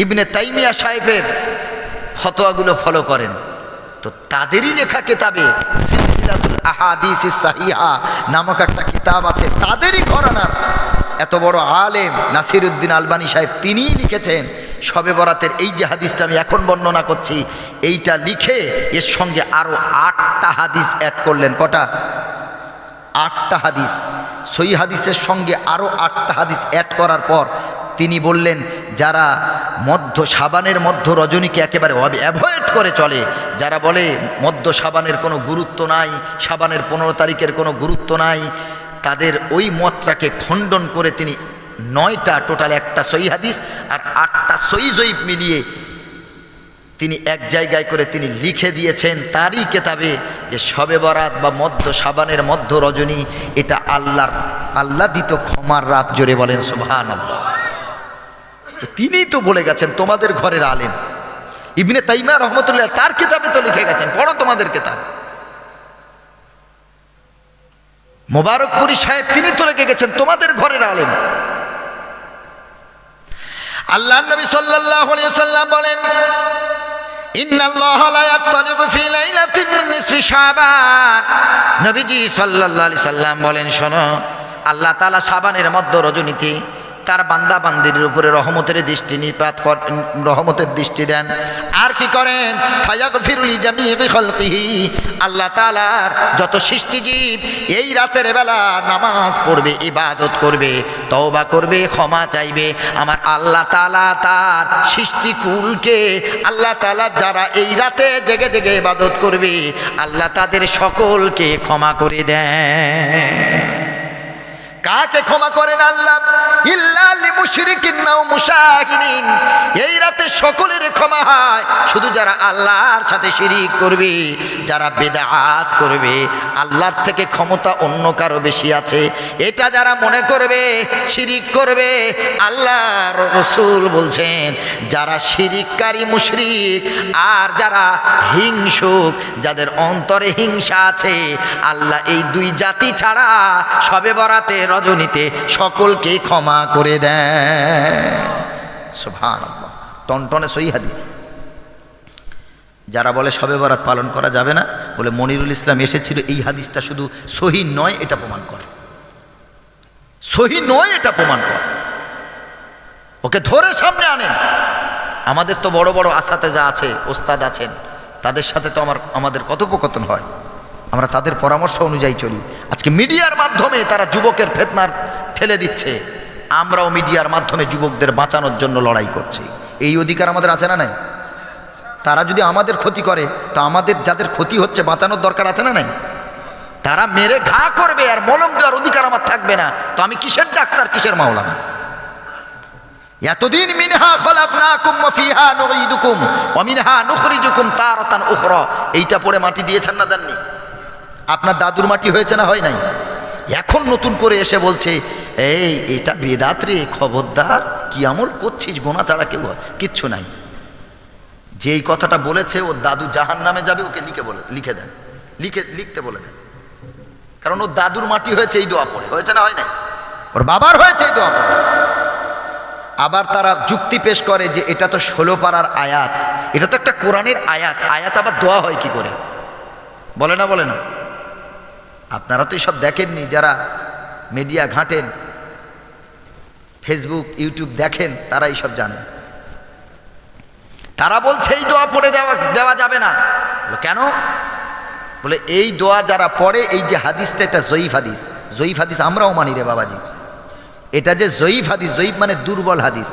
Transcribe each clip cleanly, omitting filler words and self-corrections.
ইবনে তাইমিয়া সাহেবের ফতোয়াগুলো ফলো করেন, তো তাদেরই লেখা কিতাবে সিলসিলাতুল আহাদিস সাহিহা নামক একটা কিতাব আছে, তাদেরই ঘরানার এত বড় আলেম নাসিরউদ্দিন আলবানী সাহেব তিনিই লিখেছেন শবে বরাতের এই যে হাদিসটা আমি এখন বর্ণনা করছি, এইটা লিখে এর সঙ্গে আরও 8টা হাদিস অ্যাড করলেন। কটা? 8টা হাদিস। সহিহ হাদিসের সঙ্গে আরও 8টা হাদিস অ্যাড করার পর তিনি বললেন, যারা সাবানের মধ্য রজনীকে একেবারে অ্যাভয়েড করে চলে, যারা বলে মধ্য সাবানের কোনো গুরুত্ব নাই, সাবানের 15 তারিখের কোনো গুরুত্ব নাই, তাদের ওই মতটাকে খণ্ডন করে তিনি 9টা, টোটাল একটা সহিহ হাদিস আর 8টা সহিহ জয়ীফ মিলিয়ে তিনি এক জায়গায় করে তিনি লিখে দিয়েছেন তারই কিতাবে যে শবে বরাত বা মধ্য সাবানের মধ্য রজনী এটা আল্লাহ দিত ক্ষমার রাত। জোরে বলেন সুবহানাল্লাহ। তিনিই তো বলে গেছেন, তোমাদের ঘরের আলেম ইবনে তাইমিয়া রহমতুল্লাহ তার কিতাবে তো লিখে গেছেন, পড়ো তোমাদের কিতাব। মোবারকপুরী সাহেব তিনি তো লিখে গেছেন, তোমাদের ঘরের আলেম। আল্লাহর নবী সাল্লাল্লাহু আলাইহি ওয়াসাল্লাম বলেন, ইন্নাল্লাহা লা ইয়াত্তালিউ ফি লাইলাতিন মিন নিসফি শাবান। নবীজি সাল্লাল্লাহু আলাইহি সাল্লাম বলেন, শোনো, আল্লাহ তাআলা শাবানের মধ্য রজনীতে তার বান্দা বান্দির উপরে রহমতের দৃষ্টি নিপাত করেন, রহমতের দৃষ্টি দেন। আর কি করেন? ফায়াগফিরু লিজামিই খালকিহি, আল্লাহ তাআলার যত সৃষ্টিজীব এই রাতের বেলা নামাজ পড়বে, ইবাদত করবে, তওবা করবে, ক্ষমা চাইবে, আমার আল্লাহ তাআলা তার সৃষ্টিকুলকে, আল্লাহ তাআলা যারা এই রাতে জেগে জেগে ইবাদত করবে, আল্লাহ তাদের সকলকে ক্ষমা করে দেন। কাকে ক্ষমা করেন আল্লাহ? ইল্লা লিমুশরিকিন নাও মুশাহিদিন, এই রাতে সকলের ক্ষমা হয়, শুধু যারা আল্লাহর সাথে শিরিক করবে, যারা বিদআত করবে, আল্লাহর থেকে ক্ষমতা অন্য কারো বেশি আছে, এটা যারা মনে করবে, শিরিক করবে, আল্লাহর রাসূল বলছেন যারা শিরিককারী মুশরিক আর যারা হিংসুক, যাদের অন্তরে হিংসা আছে, আল্লাহ এই দুই জাতি ছাড়া শবে বরাতে রজনীতে সকলকে ক্ষমা করে দেন। সুবহানাল্লাহ। টনটনে সহিহ হাদিস। যারা বলে শবে বরাত পালন করা যাবে না, বলে মনিরুল ইসলাম এসেছিল, এই হাদিসটা শুধু সহিহ নয় এটা প্রমাণ করে, সহিহ নয় এটা প্রমাণ করে, ওকে ধরে সামনে আনেন। আমাদের তো বড় বড় আসাতেজা আছে, ওস্তাদ আছেন, তাদের সাথে তো আমাদের কথোপকথন হয়, আমরা তাদের পরামর্শ অনুযায়ী চলি। আজকে মিডিয়ার মাধ্যমে তারা যুবকের ফিতনার ঠেলে দিচ্ছে, আমরাও মিডিয়ার মাধ্যমে যুবকদের বাঁচানোর জন্য লড়াই করছি। এই অধিকার আমাদের আছে না নাই? তারা যদি আমাদের ক্ষতি করে, তো আমাদের যাদের ক্ষতি হচ্ছে বাঁচানোর দরকার আছে না নাই? তারা মেরে ঘা করবে আর মলম দেওয়ার অধিকার আমার থাকবে না, তো আমি কিসের ডাক্তার, কিসের মাওলানা? এতদিন মিনহা খলাকনাকুম ওয়া ফিহা নুঈদুকুম ওয়া মিনহা নুখরিজুকুম তারাতান উখরা, এইটা পড়ে মাটি দিয়েছেন না দেননি? আপনার দাদুর মাটি হয়েছে না হয় নাই? এখন নতুন করে এসে বলছে এটা বেদাত রে, খবরদার, কি আমল করছিস, গোনা ছাড়া কেউ কিচ্ছু নাই। যেই কথাটা বলেছে ওর দাদু জাহান্নামে যাবে, ওকে লিখে দেন, লিখতে বলে দেন, কারণ ওর দাদুর মাটি হয়েছে এই দোয়া পড়ে, হয়েছে না হয় নাই? ওর বাবার হয়েছে এই দোয়া পড়ে। আবার তারা যুক্তি পেশ করে যে এটা তো 16 পারার আয়াত, এটা তো একটা কোরআনের আয়াত, আয়াত আবার দোয়া হয় কি করে? বলে না, বলে না? আপনারা তো এসব দেখেননি, যারা মিডিয়া ঘাঁটেন, ফেসবুক ইউটিউব দেখেন, তারা এইসব জানেন। তারা বলছে এই দোয়া পড়ে দেওয়া যাবে না। কেন? বলে এই দোয়া যারা পড়ে, এই যে হাদিসটা এটা জয়ীফ হাদিস, জয়ীফ হাদিস আমরাও মানি রে বাবাজি, এটা যে জয়ীফ হাদিস, জয়ীফ মানে দুর্বল হাদিস,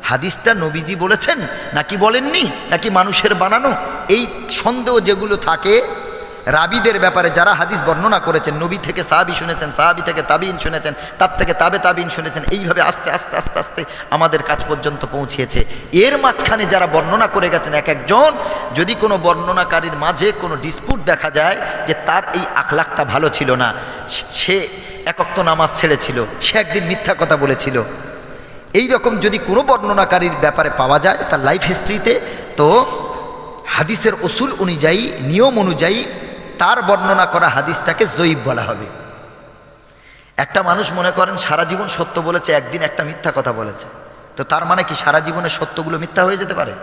হাদিসটা নবীজি বলেছেন নাকি বলেননি, নাকি মানুষের বানানো, এই সন্দেহ যেগুলো থাকে রাবিদের ব্যাপারে, যারা হাদিস বর্ণনা করেছেন, নবী থেকে সাহাবী শুনেছেন, সাহাবী থেকে তাবিঈন শুনেছেন, তার থেকে তাবিঈন শুনেছেন, এইভাবে আস্তে আস্তে আস্তে আস্তে আমাদের কাছ পর্যন্ত পৌঁছিয়েছে। এর মাঝখানে যারা বর্ণনা করে গেছেন এক একজন, যদি কোনো বর্ণনাকারীর মাঝে কোনো ডিসপুট দেখা যায় যে তার এই আখলাকটা ভালো ছিল না, সে এক ওয়াক্ত নামাজ ছেড়েছিল, সে একদিন মিথ্যা কথা বলেছিল, এই রকম যদি কোনো বর্ণনাকারীর ব্যাপারে পাওয়া যায় তার লাইফ হিস্ট্রিতে, তো হাদিসের উসুল অনুযায়ী, নিয়ম অনুযায়ী তার বর্ণনা করা হাদিসটাকে জয়ীফ বলা হবে। একটা মানুষ মনে করেন সারা জীবন সত্য বলেছে, একদিন একটা মিথ্যা কথা বলেছে, তো তার মানে কি সারা জীবনের সত্যগুলো মিথ্যা হয়ে যেতে পারে?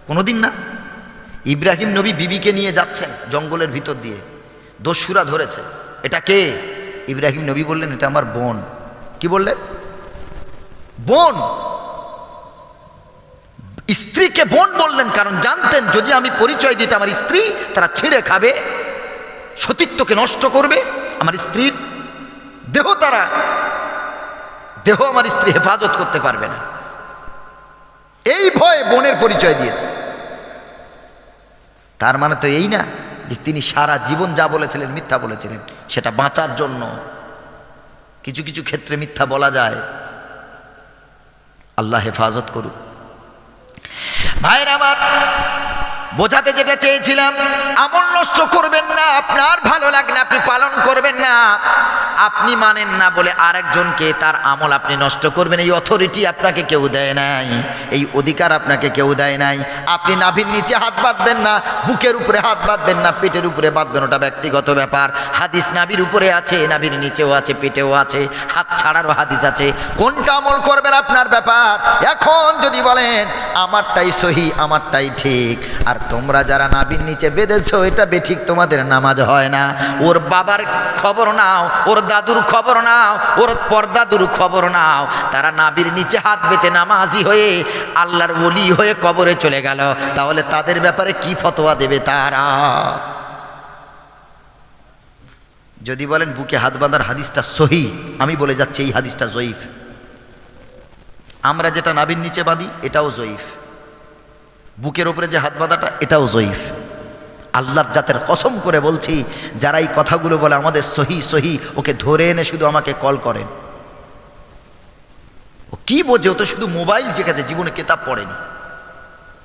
কোনোদিন না। ইব্রাহিম নবী বিবিকে নিয়ে যাচ্ছেন জঙ্গলের ভিতর দিয়ে, দস্যুরা ধরেছে। এটা কে? ইব্রাহিম নবী বললেন এটা আমার বোন। কি বললেন? বোন। স্ত্রীকে বোন বললেন কারণ জানতেন যদি আমি পরিচয় দিই এটা আমার স্ত্রী, তারা ছিঁড়ে খাবে, সতীত্বকে নষ্ট করবে, আমার স্ত্রীর দেহ আমার স্ত্রী হেফাজত করতে পারবে না। এই ভয়ে বোনের পরিচয় দিয়েছে। তার মানে তো এই না যে তিনি সারা জীবন যা বলেছিলেন মিথ্যা বলেছিলেন, সেটা বাঁচার জন্য। কিছু কিছু ক্ষেত্রে মিথ্যা বলা যায়। আল্লাহ হেফাজত করুক। ভাইরা আমার, বোঝাতে যেটা চেয়েছিলাম, আমল নষ্ট করবেন না। আপনার ভালো লাগে না আপনি পালন করবেন না, আপনি মানেন না বলে আরেকজনকে তার আমল আপনি নষ্ট করবেন, এই অথরিটি আপনাকে কেউ দেয় নাই, এই অধিকার আপনাকে কেউ দেয় নাই। আপনি নাভির নিচে হাত বাঁধবেন না, বুকের উপরে হাত বাঁধবেন না, পেটের উপরে বাঁধবেন, ওটা ব্যক্তিগত ব্যাপার। হাদিস নাভির উপরে আছে, নাভির নিচেও আছে, পেটেও আছে, হাত ছাড়ারও হাদিস আছে। কোনটা আমল করবেন আপনার ব্যাপার। এখন যদি বলেন আমারটাই সহি, আমারটাই ঠিক, আর তোমরা যারা নাভির নিচে বেঁধেছো এটা বেঠিক, তোমাদের নামাজ হয় না। ওর বাবার খবর নাও, ওর দাদুর খবর নাও, ওর পরদাদুর খবর নাও, তারা নাভির নিচে হাত বেঁধে নামাজি হয়ে আল্লাহর ওলি হয়ে কবরে চলে গেল। তাহলে তাদের ব্যাপারে কি ফতোয়া দেবে তারা? যদি বলেন বুকে হাত বাঁধার হাদিসটা সহি, আমি বলে যাচ্ছি এই হাদিসটা জয়ীফ। আমরা যেটা নাভির নিচে বাঁধি এটাও জয়ীফ, বুকের উপরে যে হাত বাঁধাটা এটাও জয়ীফ। আল্লাহর জাতের কসম করে বলছি, যারা এই কথাগুলো বলে আমাদের সহি সহি, ওকে ধরে এনে শুধু আমাকে কল করেন। ও কি বোঝে? ও তো শুধু মোবাইল জেগেছে, জীবনে কিতাব পড়েনি,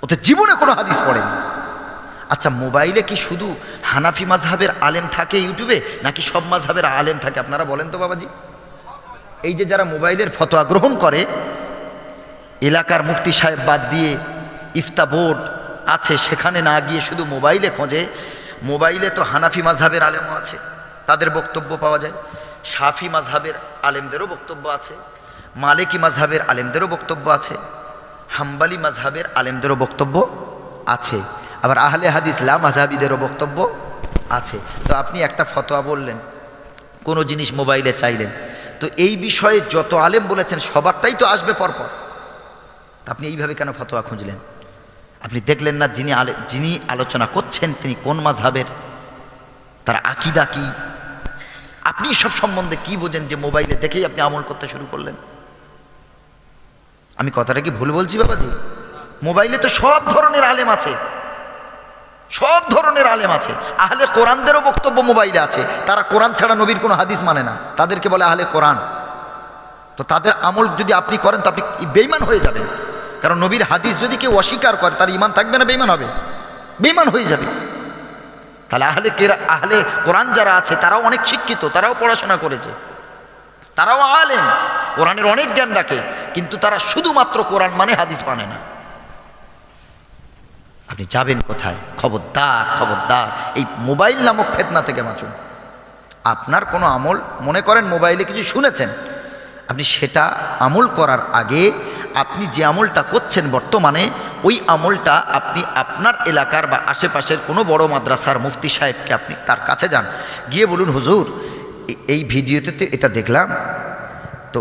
ও তো জীবনে কোনো হাদিস পড়েনি। আচ্ছা, মোবাইলে কি শুধু হানাফি মাযহাবের আলেম থাকে ইউটিউবে, নাকি সব মাযহাবের আলেম থাকে? আপনারা বলেন তো বাবাজি। এই যে যারা মোবাইলের ফতোয়া গ্রহণ করে, এলাকার মুফতি সাহেব বাদ দিয়ে ইফতা বোর্ড আছে, সেখানে না গিয়ে শুধু মোবাইলে খোঁজে। মোবাইলে তো হানাফি মাযহাবের আলেমও আছে, তাদের বক্তব্য পাওয়া যায়। শাফি মাযহাবের আলেমদেরও বক্তব্য আছে, মালিকি মাযহাবের আলেমদেরও বক্তব্য আছে, হাম্বালি মাযহাবের আলেমদেরও বক্তব্য আছে, আবার আহলে হাদিস লা মাযহাবিদেরও বক্তব্য আছে। তো আপনি একটা ফতোয়া বললেন, কোনো জিনিস মোবাইলে চাইলেন, তো এই বিষয়ে যত আলেম বলেছেন সবারটাই তো আসবে পরপর। আপনি এইভাবে কেন ফতোয়া খুঁজলেন? আপনি দেখলেন না যিনি আলোচনা করছেন তিনি কোন মাযহাবের, তার আকীদা কি? আপনি সব সম্বন্ধে কি বোঝেন যে মোবাইলে দেখেই আপনি আমল করতে শুরু করলেন? আমি কথাটা কি ভুল বলছি বাবাজি? মোবাইলে তো সব ধরনের আলেম আছে, সব ধরনের আলেম আছে। আহলে কোরআনদেরও বক্তব্য মোবাইলে আছে, তারা কোরআন ছাড়া নবীর কোনো হাদিস মানে না, তাদেরকে বলে আহলে কোরআন। তো তাদের আমল যদি আপনি করেন তো আপনি বেঈমান হয়ে যাবেন, কারণ নবীর হাদিস যদি কেউ অস্বীকার করে তার ঈমান থাকবে না, বেঈমান হবে, বেঈমান হয়ে যাবে। তাহলে আহলে কোরআন যারা আছে তারাও অনেক শিক্ষিত, তারাও পড়াশোনা করেছে, তারাও আলেম, কোরআনের অনেক জ্ঞান রাখে, কিন্তু তারা শুধুমাত্র কোরআন মানে হাদিস মানে না। আপনি যাবেন কোথায়? খবরদার, খবরদার, এই মোবাইল নামক ফিতনা থেকে বাঁচুন। আপনার কোনো আমল মনে করেন মোবাইলে কিছু শুনেছেন, আপনি সেটা আমল করার আগে আপনি যে আমলটা করছেন বর্তমানে, ওই আমলটা আপনি আপনার এলাকার বা আশেপাশের কোনো বড় মাদ্রাসার মুফতি সাহেবকে আপনি তার কাছে যান, গিয়ে বলুন হুজুর এই ভিডিওতে তো এটা দেখলাম, তো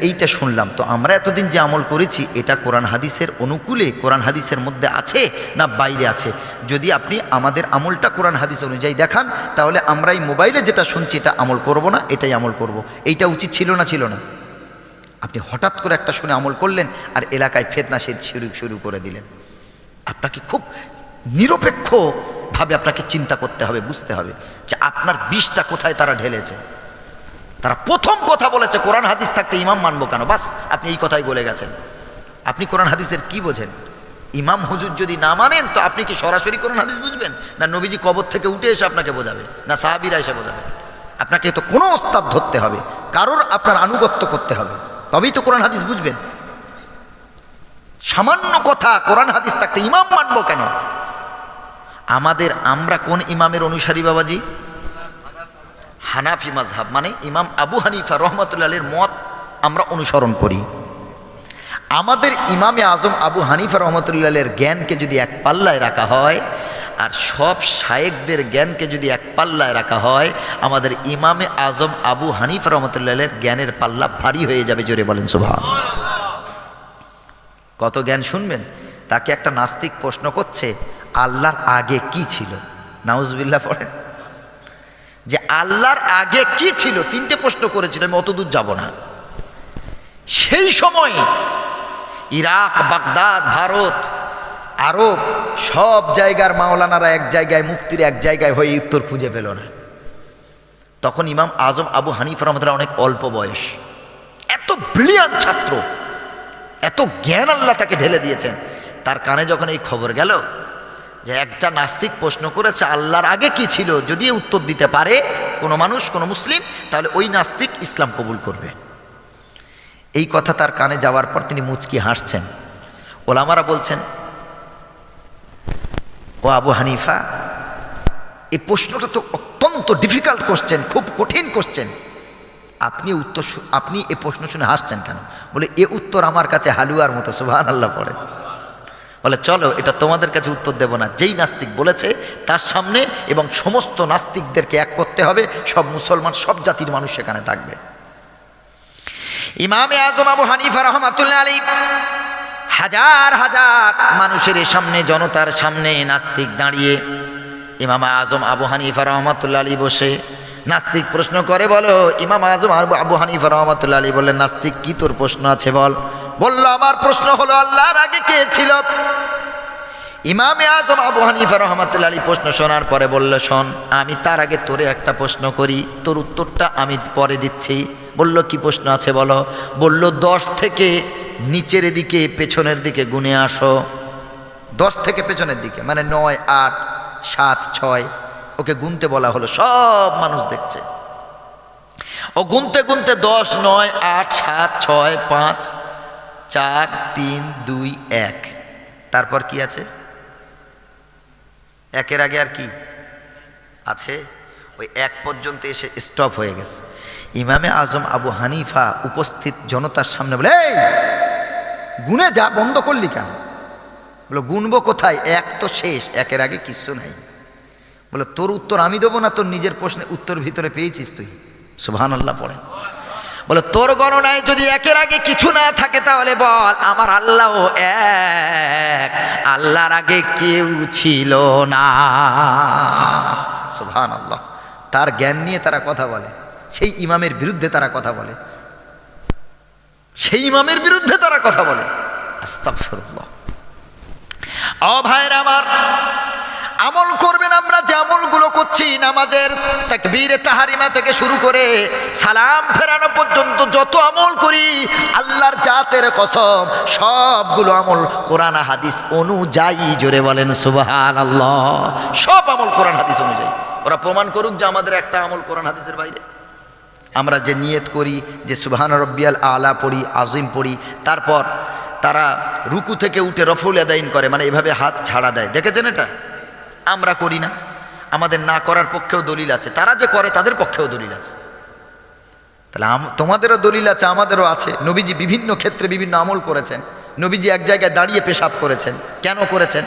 এইটা শুনলাম, তো আমরা এতদিন যে আমল করেছি এটা কোরআন হাদিসের অনুকূলে, কোরআন হাদিসের মধ্যে আছে না বাইরে আছে? যদি আপনি আমাদের আমলটা কোরআন হাদিস অনুযায়ী দেখান, তাহলে আমরা এই মোবাইলে যেটা শুনছি এটা আমল করব না, এটাই আমল করব। এইটা উচিত ছিল না? ছিল না? আপনি হঠাৎ করে একটা শুনে আমল করলেন আর এলাকায় ফিতনা শুরু করে দিলেন। আপনাকে খুব নিরপেক্ষভাবে আপনাকে চিন্তা করতে হবে, বুঝতে হবে যে আপনার বিষটা কোথায় তারা ঢেলেছে। তারা প্রথম কথা বলেছে কোরআন হাদিস থাকতে ইমাম মানবো কেন, বাস আপনি এই কথাই বলে গেছেন। আপনি কোরআন হাদিসের কি বোঝেন? ইমাম হুজুর যদি না মানেন তো আপনি কি সরাসরি কোরআন হাদিস বুঝবেন, না নবীজি কবর থেকে উঠে এসে আপনাকে বোঝাবে, না সাহাবীরা এসে বোঝাবে? আপনাকে তো কোনো ওস্তাদ ধরতে হবে, কারোর আপনার আনুগত্য করতে হবে, তবেই তো কোরআন হাদিস বুঝবেন। সামান্য কথা কোরআন হাদিস থাকতে ইমাম মানবো কেন? আমরা কোন ইমামের অনুসারী বাবাজি? হানাফি মাযহাব, মানে ইমাম আবু হানিফা রহমাতুল্লাহ আলাইহির মত আমরা অনুসরণ করি। আমাদের ইমামে আজম আবু হানিফা রহমতুল্লাহের জ্ঞানকে যদি এক পাল্লায় রাখা হয় আর সব শায়েখদের জ্ঞানকে যদি এক পাল্লায় রাখা হয়, আমাদের ইমামে আজম আবু হানিফা রহমতুল্লাহের জ্ঞানের পাল্লা ভারী হয়ে যাবে। জোরে বলেন সুবহানাল্লাহ। কত জ্ঞান শুনবেন। তাকে একটা নাস্তিক প্রশ্ন করছে, আল্লাহর আগে কি ছিল? নাউজুবিল্লাহ পড়েন, যে আল্লাহর আগে কি ছিল? তিনটে প্রশ্ন করেছিল, আমি অত দূর যাব না। সেই সময় ইরাক, বাগদাদ, ভারত, আরব সব জায়গার মাওলানারা এক জায়গায়, মুফতির এক জায়গায় হয়ে উত্তর খুঁজে পেল না। তখন ইমাম আজম আবু হানিফা রহমতুল্লাহ অনেক অল্প বয়স, এত ব্রিলিয়ান্ট ছাত্র, এত জ্ঞান আল্লাহ তাকে ঢেলে দিয়েছেন। তার কানে যখন এই খবর গেল যে একটা নাস্তিক প্রশ্ন করেছে আল্লাহর আগে কি ছিল, যদি উত্তর দিতে পারে কোনো মানুষ, কোনো মুসলিম, তাহলে ওই নাস্তিক ইসলাম কবুল করবে। এই কথা তার কানে যাওয়ার পর তিনি মুচকি হাসছেন। ওলামারা বলছেন, ও আবু হানিফা, এই প্রশ্নটা তো অত্যন্ত ডিফিকাল্ট কোশ্চেন, খুব কঠিন কোশ্চেন। আপনি এই প্রশ্ন শুনে হাসছেন কেন? বলে এ উত্তর আমার কাছে হালুয়ার মতো। সুবহানাল্লাহ পড়ে। বলে চলো, এটা তোমাদের কাছে উত্তর দেব না, যেই নাস্তিক বলেছে তার সামনে, এবং সমস্ত নাস্তিকদেরকে এক করতে হবে, সব মুসলমান, সব জাতির মানুষ সেখানে থাকবে। ইমামে আজম আবু হানিফা রহমাতুল্লাহ আলাইহি হাজার হাজার মানুষের সামনে, জনতার সামনে নাস্তিক দাঁড়িয়ে, ইমাম আজম আবু হানিফা রহমাতুল্লাহ আলাইহি বসে, নাস্তিক প্রশ্ন করে, বলো। ইমাম আজম আবু হানিফা রহমাতুল্লাহ আলাইহি বললেন, নাস্তিক কি তোর প্রশ্ন আছে বল। বলল, আমার প্রশ্ন হলো আল্লাহর আগে কে ছিল? ইমামে আজম আবু হানিফা রহমাতুল্লাহ আলাইহি প্রশ্ন শোনার পরে বলল, শোন, আমি তার আগে তোরে একটা প্রশ্ন করি, তোর উত্তরটা আমি পরে দিচ্ছি। বলল, কি প্রশ্ন আছে বলো। বলল, 10 থেকে নিচের দিকে, পেছনের দিকে গুনে আসো। 10 থেকে পেছনের দিকে, মানে 9, 8, 7, 6, ওকে গুনতে বলা হলো। সব মানুষ দেখছে, ও গুনতে গুনতে 10, 9, 8, 7, 6, 5, 4, 3, 2, 1। তারপর কি আছে? একের আগে আর কি আছে? ওই 1 পর্যন্ত এসে স্টপ হয়ে গেছে। ইমামে আজম আবু হানিফা উপস্থিত জনতার সামনে বলে, এই গুনে যা, বন্ধ করলি কেন? বলো, গুনবো কোথায়? 1 তো শেষ, 1-এর আগে কিচ্ছু নাই। বলো, তোর উত্তর আমি দেবো না, তোর নিজের প্রশ্নের উত্তর ভিতরে পেয়েছিস তুই। সুবহানাল্লাহ পড়ে। বলে, তোর গণনায় যদি 1-এর আগে কিছু না থাকে তাহলে বল, আমার আল্লাহ এক, আল্লাহর আগে কেউ ছিল না। সুবহানাল্লাহ। তার জ্ঞান নিয়ে তারা কথা বলে, সেই ইমামের বিরুদ্ধে তারা কথা বলে, সেই ইমামের বিরুদ্ধে তারা কথা বলে। আস্তাগফিরুল্লাহ। ও ভাইরা আমার, আমল করবেন। আমরা যে আমলগুলো করছি, নামাজের তাকবীরে তাহারিমা থেকে শুরু করে সালাম ফেরানো পর্যন্ত যত আমল করি, আল্লাহর জাতের কসম, সবগুলো আমল কোরআন হাদিস অনুযায়ী। জোরে বলেন সুবহানাল্লাহ। সব আমল কোরআন হাদিস অনুযায়ী। ওরা প্রমাণ করুক যে আমাদের একটা আমল কোরআন হাদিসের বাইরে। আমরা যে নিয়ত করি যে সুবহান রব্বিয়াল আলা পড়ি, আজিম পড়ি, তারপর তারা রুকু থেকে উঠে রফুল আদাইন করে, মানে এভাবে হাত ছাড়া দেয়, দেখেছেন? এটা আমরা করি না। আমাদের না করার পক্ষেও দলিল আছে, তারা যে করে তাদের পক্ষেও দলিল আছে। তাহলে তোমাদেরও দলিল আছে, আমাদেরও আছে। নবীজি বিভিন্ন ক্ষেত্রে বিভিন্ন আমল করেছেন। নবীজি এক জায়গায় দাঁড়িয়ে পেশাব করেছেন, কেন করেছেন?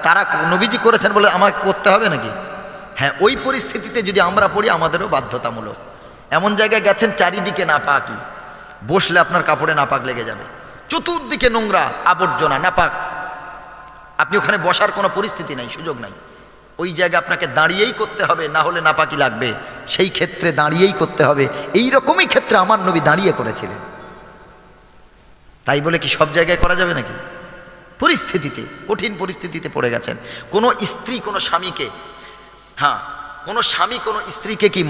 তারা নবীজি করেছেন বলে আমাকে করতে হবে নাকি? হ্যাঁ, ওই পরিস্থিতিতে যদি আমরা পড়ি আমাদেরও বাধ্যতামূলক। এমন জায়গায় গেছেন চারিদিকে নাপাকি, বসলে আপনার কাপড়ে নাপাক লেগে যাবে, চতুর্দিকে নোংরা আবর্জনা, নাপাক, আপনি ওখানে বসার কোনো পরিস্থিতি নাই, সুযোগ নাই। ওই জায়গায় আপনাকে দাঁড়িয়েই করতে হবে, না হলে নাপাকি লাগবে, সেই ক্ষেত্রে দাঁড়িয়েই করতে হবে। এই রকমই ক্ষেত্রে আমার নবী দাঁড়িয়ে করেছিলেন। তাই বলে কি সব জায়গায় করা যাবে নাকি? পরিস্থিতিতে, কঠিন পরিস্থিতিতে পড়ে গেছেন। কোনো স্ত্রী কোনো স্বামীকে, হ্যাঁ, কোনো স্বামী কোনো স্ত্রীকে কি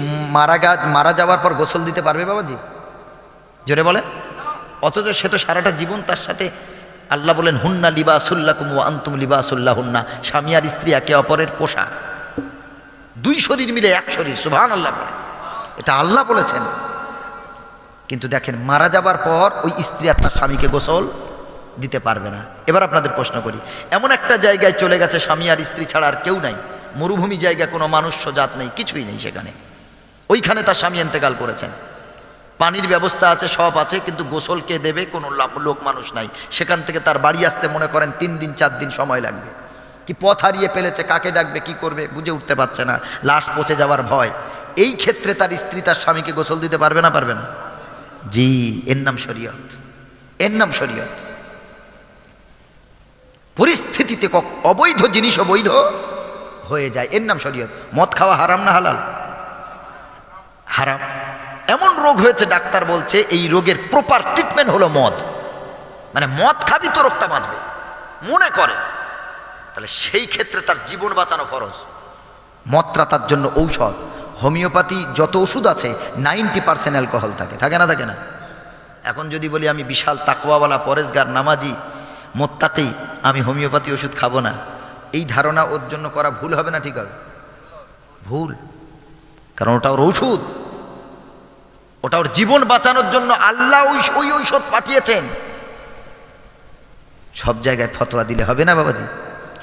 মারা যাওয়ার পর গোসল দিতে পারবে বাবাজি? জোরে বলেন। অথচ সে তো সারাটা জীবন তার সাথে, আল্লাহ বলেন, হুন্না লিবাসুল্লাকুম ওয়া আনতুম লিবাসুল্লাহুন্না, স্বামী আর স্ত্রী একে অপরের পোশাক, 2 শরীর মিলে 1 শরীর। সুবহানাল্লাহ বলে, এটা আল্লাহ বলেছেন। কিন্তু দেখেন, মারা যাবার পর ওই স্ত্রী আর তার স্বামীকে গোসল দিতে পারবে না। এবার আপনাদের প্রশ্ন করি, এমন একটা জায়গায় চলে গেছে স্বামী আর স্ত্রী ছাড়া আর কেউ নাই, মরুভূমি জায়গা, কোনো মানুষ্য জাত নেই, কিছুই নেই সেখানে, ওইখানে তার স্বামী ইন্তেকাল করেছেন, পানির ব্যবস্থা আছে, সব আছে, কিন্তু গোসল কে দেবে? কোনো লোক মানুষ নাই। সেখান থেকে তার বাড়ি আসতে মনে করেন 3 দিন 4 দিন সময় লাগবে। কি পথ হারিয়ে ফেলেছে, কাকে ডাকবে, কি করবে বুঝে উঠতে পারছে না, লাশ পচে যাওয়ার ভয়। এই ক্ষেত্রে তার স্ত্রী তার স্বামীকে গোসল দিতে পারবে না? পারবে না? জি, এর নাম শরীয়ত, এর নাম শরীয়ত। পরিস্থিতিতে অবৈধ জিনিসও বৈধ হয়ে যায়, এর নাম শরীয়ত। মদ খাওয়া হারাম না হালাল? হারাম। এমন রোগ হয়েছে, ডাক্তার বলছে এই রোগের প্রপার ট্রিটমেন্ট হলো মদ। মানে মদ খাবি তো রোগটা বাঁচবে মনে করে, তাহলে সেই ক্ষেত্রে তার জীবন বাঁচানো ফরজ। মদটা তার জন্য ঔষধ। হোমিওপ্যাথি যত ওষুধ আছে 90% অ্যালকোহল থাকে, থাকে না? থাকে না? এখন যদি বলি আমি বিশাল তাকওয়াওয়ালা, পরেজগার, নামাজি, মোত্তাকি, আমি হোমিওপ্যাথি ওষুধ খাবো না, এই ধারণা ওর জন্য করা ভুল হবে না? ঠিক হবে? ভুল। কারণ ওটা ওর ঔষধ, ওটা ওর জীবন বাঁচানোর জন্য আল্লাহ ওই ঔষধ পাঠিয়েছেন। সব জায়গায় ফতোয়া দিলে হবে না বাবাজি,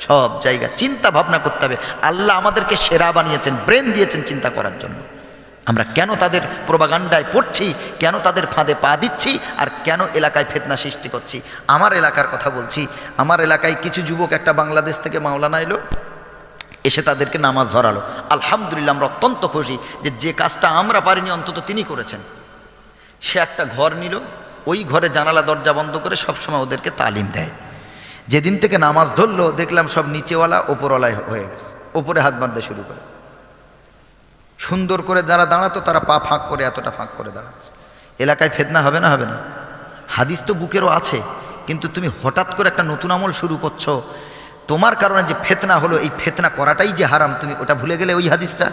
সব জায়গায় চিন্তা ভাবনা করতে হবে। আল্লাহ আমাদেরকে সেরা বানিয়েছেন, ব্রেন দিয়েছেন চিন্তা করার জন্য। আমরা কেন তাদের প্রোপাগান্ডায় পড়ছি, কেন তাদের ফাঁদে পা দিচ্ছি, আর কেন এলাকায় ফিতনা সৃষ্টি করছি? আমার এলাকার কথা বলছি। আমার এলাকায় কিছু যুবক একটা বাংলাদেশ থেকে মাওলানা এলো, এসে তাদেরকে নামাজ ধরালো। আলহামদুলিল্লাহ, আমরা অত্যন্ত খুশি যে কাজটা আমরা পারিনি অন্তত তিনি করেছেন। সে একটা ঘর নিল, ওই ঘরে জানালা দরজা বন্ধ করে সবসময় ওদেরকে তালিম দেয়। যেদিন থেকে নামাজ ধরলো দেখলাম সব নিচেওয়ালা ওপরওয়ালায় হয়ে গেছে, ওপরে হাত বাঁধতে শুরু করে। সুন্দর করে যারা দাঁড়াতো তারা পা ফাঁক করে, এতটা ফাঁক করে দাঁড়াচ্ছে। এলাকায় ফিতনা হবে না? হবে না? হাদিস তো বুকেরও আছে, কিন্তু তুমি হঠাৎ করে একটা নতুন আমল শুরু করছো, তোমার কারণে যে ফিতনা হলো, এই ফিতনা করাটাই যে হারাম, তুমি ওটা ভুলে গেলে ওই হাদিসটা।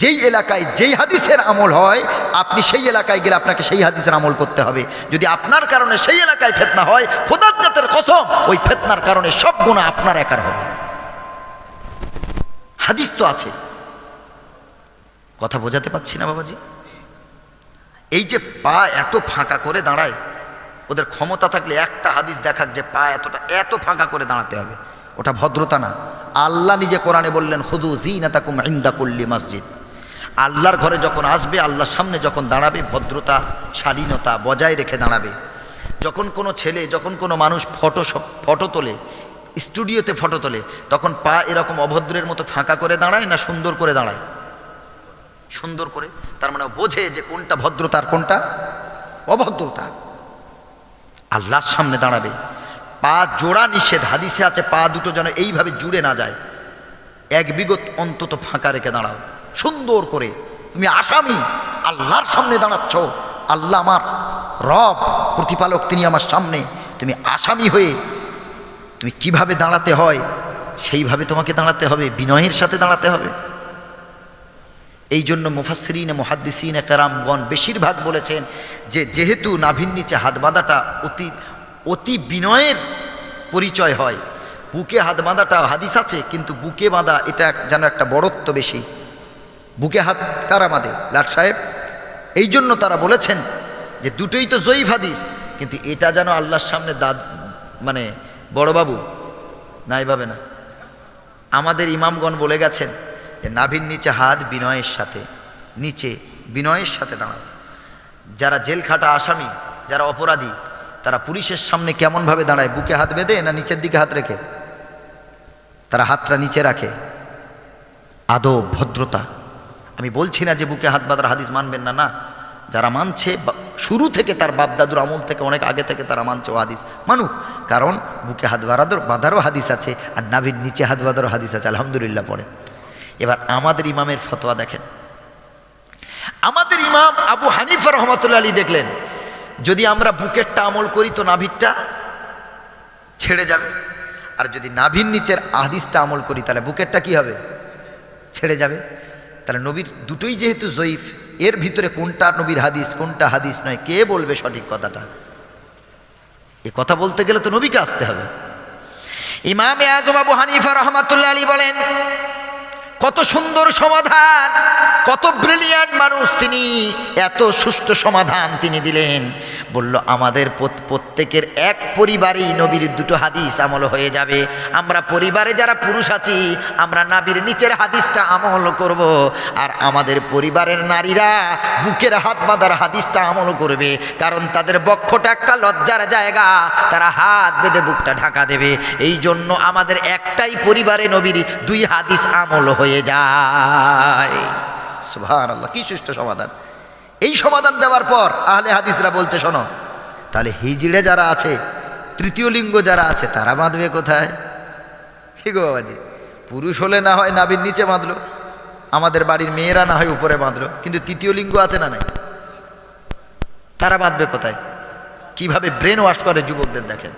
যেই এলাকায় যেই হাদিসের আমল হয়, আপনি সেই এলাকায় গেলে আপনাকে সেই হাদিসের আমল করতে হবে। যদি আপনার কারণে সেই এলাকায় ফিতনা হয়, খোদার জাতের কসম, ওই ফিতনার কারণে সব গুনাহ আপনার একার হবে। হাদিস তো আছে। কথা বোঝাতে পারছি না বাবাজি? এই যে পা এত ফাঁকা করে দাঁড়ায়, ওদের ক্ষমতা থাকলে একটা হাদিস দেখাক যে পা এত ফাঁকা করে দাঁড়াতে হবে, ওটা ভদ্রতা না। আল্লাহ নিজে কোরআনে বললেন, খুদু যিনাতাকুম ইনদা কুল্লি মসজিদ। আল্লাহর ঘরে যখন আসবে, আল্লাহর সামনে যখন দাঁড়াবে, ভদ্রতা, শালীনতা বজায় রেখে দাঁড়াবে। যখন কোনো ছেলে, যখন কোনো মানুষ ফটো তোলে, স্টুডিওতে ফটো তোলে, তখন পা এরকম অভদ্রের মতো ফাঁকা করে দাঁড়ায় না সুন্দর করে দাঁড়ায়? সুন্দর করে। তার মানে বোঝে যে কোনটা ভদ্রতা আর কোনটা অভদ্রতা। আল্লাহর সামনে দাঁড়াবে, পা জোড়া নিষেধ, হাদিসে আছে পা দুটো যেন এইভাবে জুড়ে না যায়, এক বিগত অন্তত ফাঁকা রেখে দাঁড়াও সুন্দর করে। তুমি আসামি, আল্লাহর সামনে দাঁড়াচ্ছ, আল্লাহ আমার রব, প্রতিপালক, তিনি আমার সামনে। তুমি আসামি হয়ে তুমি কিভাবে দাঁড়াতে হয় সেইভাবে তোমাকে দাঁড়াতে হবে, বিনয়ের সাথে দাঁড়াতে হবে। এই জন্য মুফাসসিরিন, মুহাদ্দিসিন কেরামগণ বেশিরভাগ বলেছেন যে যেহেতু নাভির নিচে হাত বাঁধাটা অতি বিনয়ের পরিচয় হয়, বুকে হাত বাঁধাটা হাদিস আছে, কিন্তু বুকে বাঁধা এটা যেন একটা বড়ত্ব বেশি। বুকে হাত কারা বাঁধে? লাট সাহেব। এই জন্য তারা বলেছেন যে দুটোই তো জয়ীফ হাদিস, কিন্তু এটা যেন আল্লাহর সামনে মানে বড়বাবু না, এভাবে না। আমাদের ইমামগণ বলে গেছেন যে নাভির নিচে হাত বিনয়ের সাথে, নিচে বিনয়ের সাথে দাঁড়াও। যারা জেল খাটা আসামি, যারা অপরাধী, তারা পুলিশের সামনে কেমনভাবে দাঁড়ায়? বুকে হাত বেঁধে না নিচের দিকে হাত রেখে? তারা হাতটা নিচে রাখে। আদব, ভদ্রতা। আমি বলছি না যে বুকে হাত বাঁধার হাদিস মানবেন না, না। যারা মানছে শুরু থেকে, তার বাপদাদুর আমল থেকে, অনেক আগে থেকে তারা মানছে ও হাদিস মানুক। কারণ বুকে হাত বাঁধারও হাদিস আছে, আর নাভির নিচে হাত বাঁধারও হাদিস আছে, আলহামদুলিল্লাহ পড়ে। এবার আমাদের ইমামের ফতোয়া দেখেন। আমাদের ইমাম আবু হানিফা রহমাতুল্লাহ আলাইহি দেখলেন, যদি আমরা বুকেরটা আমল করি তো নাভিরটা ছেড়ে যাবে, আর যদি নাভির নিচের হাদিসটা আমল করি তাহলে বুকেরটা কি হবে? ছেড়ে যাবে। তাহলে নবীর দুটোই যেহেতু জয়ীফ, এর ভিতরে কোনটা নবীর হাদিস, কোনটা হাদিস নয়, কে বলবে সঠিক কথাটা? এ কথা বলতে গেলে তো নবীকে আসতে হবে। ইমামে আযম আবু হানিফা রহমাতুল্লাহ আলাইহি বলেন, কত সুন্দর সমাধান, কত ব্রিলিয়ান্ট মানুষ তিনি, এত সুষ্ঠু সমাধান তিনি দিলেন। বলল আমাদের প্রত্যেকের এক পরিবারেই নবীর দুটো হাদিস আমল হয়ে যাবে। আমরা পরিবারে যারা পুরুষ আছি আমরা নাবির নিচের হাদিসটা আমল করব, আর আমাদের পরিবারের নারীরা বুকের হাত বাঁধার হাদিসটা আমল করবে, কারণ তাদের বক্ষটা একটা লজ্জার জায়গা, তারা হাত বেঁধে বুকটা ঢাকা দেবে। এই জন্য আমাদের একটাই পরিবারে নবীর দুই হাদিস আমল হয়ে যায়। সুবহানাল্লাহ, কি সুষ্ঠু সমাধান! এই সমাধান দেওয়ার পর আহলে হাদিসরা বলছে, শোনো, তাহলে হিজড়ে যারা আছে, তৃতীয় লিঙ্গ যারা আছে, তারা বাঁধবে কোথায়? ঠিক বাবাজি, পুরুষ হলে না হয় নাবির নিচে বাঁধলো, আমাদের বাড়ির মেয়েরা না হয় উপরে বাঁধলো, কিন্তু তৃতীয় লিঙ্গ আছে না নাই, তারা বাঁধবে কোথায়? কিভাবে ব্রেন ওয়াশ করে যুবকদের দেখেন।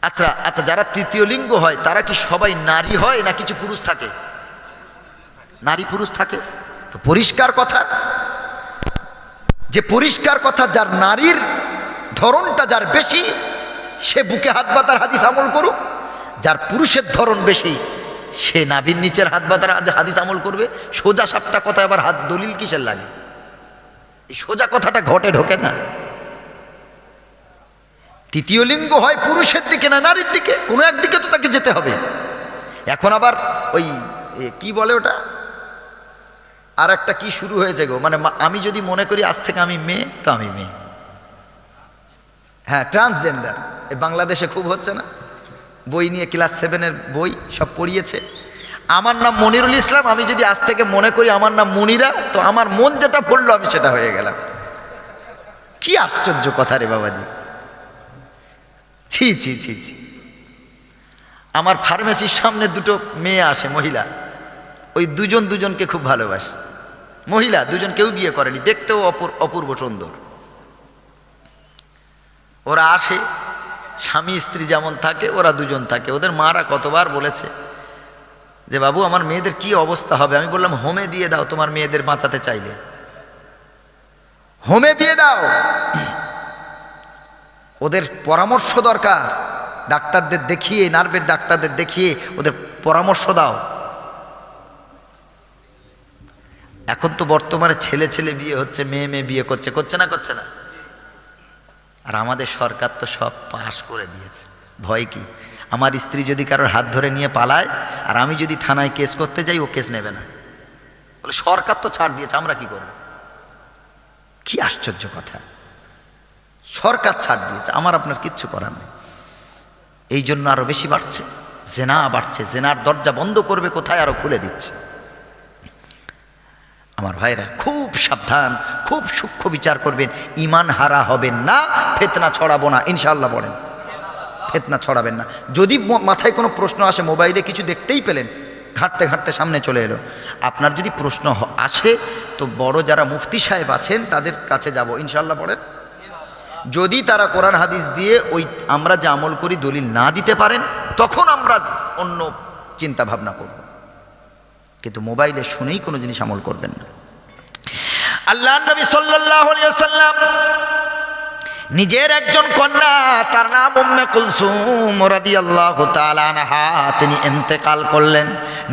আচ্ছা আচ্ছা, যারা তৃতীয় লিঙ্গ হয় তারা কি সবাই নারী হয় না কিছু পুরুষ থাকে? নারী পুরুষ থাকে। তো পরিষ্কার কথা, যে পরিষ্কার কথা, যার নারীর ধরনটা যার বেশি সে বুকে হাত বাঁধার হাদিস আমল করুক, যার পুরুষের ধরন বেশি সে নাভির নিচের হাত বাঁধার হাদিস আমল করবে। সোজা সাপটা কথা আবার হাত দলিল কিসের লাগে? এই সোজা কথাটা ঘটে ঢোকে না। তৃতীয় লিঙ্গ হয় পুরুষের দিকে না নারীর দিকে, কোনো একদিকে তো তাকে যেতে হবে। এখন আবার ওই কি বলে ওটা, আর একটা কি শুরু হয়েছে গো, মানে আমি যদি মনে করি আজ থেকে আমি মেয়ে, তো আমি মেয়ে। হ্যাঁ, ট্রান্সজেন্ডার এই বাংলাদেশে খুব হচ্ছে না? বই নিয়ে ক্লাস 7-এর বই সব পড়িয়েছে। আমার নাম মনিরুল ইসলাম, আমি যদি আজ থেকে মনে করি আমার নাম মনিরা, তো আমার মন যেটা পড়লো আমি সেটা হয়ে গেলাম। কি আশ্চর্য কথা রে বাবাজি! ছি ছি ছি ছি। আমার ফার্মেসির সামনে দুটো মেয়ে আসে, মহিলা, ওই দুজনকে খুব ভালোবাসে। মহিলা দুজন, কেউ বিয়ে করেনি, দেখতেও অপূর্ব সুন্দর। ওরা আসে, স্বামী স্ত্রী যেমন থাকে ওরা দুজন থাকে। ওদের মারা কতবার বলেছে যে বাবু আমার মেয়েদের কি অবস্থা হবে। আমি বললাম হোমে দিয়ে দাও, তোমার মেয়েদের বাঁচাতে চাইলে হোমে দিয়ে দাও। ওদের পরামর্শ দরকার, ডাক্তারদের দেখিয়ে, নার্ভের ডাক্তারদের দেখিয়ে ওদের পরামর্শ দাও। এখন তো বর্তমানে ছেলে ছেলে বিয়ে হচ্ছে, মেয়ে মেয়ে বিয়ে করছে না? আর আমাদের সরকার তো সব পাস করে দিয়েছে। ভয় কি? আমার স্ত্রী যদি কারোর হাত ধরে নিয়ে পালায় আর আমি যদি থানায় কেস করতে যাই, ও কেস নেবে না, বলে সরকার তো ছাড় দিয়েছে, আমরা কি করব? কি আশ্চর্য কথা! সরকার ছাড় দিয়েছে, আমার আপনার কিচ্ছু করার নেই। এই জন্য আরো বেশি বাড়ছে, জেনা বাড়ছে। জেনার দরজা বন্ধ করবে কোথায়, আরো খুলে দিচ্ছে। আমার ভাইরা খুব সাবধান, খুব সূক্ষ্ম বিচার করবেন, ঈমান হারা হবেন না, ফিতনা ছড়াবো না, ইনশাআল্লাহ বলেন। ফিতনা ছড়াবেন না। যদি মাথায় কোনো প্রশ্ন আসে, মোবাইলে কিছু দেখতেই পেলেন, ঘাঁটতে ঘাঁটতে সামনে চলে এলো, আপনার যদি প্রশ্ন আসে তো বড় যারা মুফতি সাহেব আছেন তাদের কাছে যাব, ইনশাআল্লাহ বলেন। যদি তারা কোরআন হাদিস দিয়ে ওই আমরা যে আমল করি দলিল না দিতে পারেন, তখন আমরা অন্য চিন্তা ভাবনা করব, কিন্তু মোবাইলে শুনেই কোনো জিনিস আমল করবেন না। আল্লাহর নবী সাল্লাল্লাহু আলাইহি ওয়াসাল্লাম নিজের একজন কন্যা, তার নাম উম্মে কুলসুম রাদিয়াল্লাহু তাআলা আনহা, তিনি ইন্তেকাল করলেন।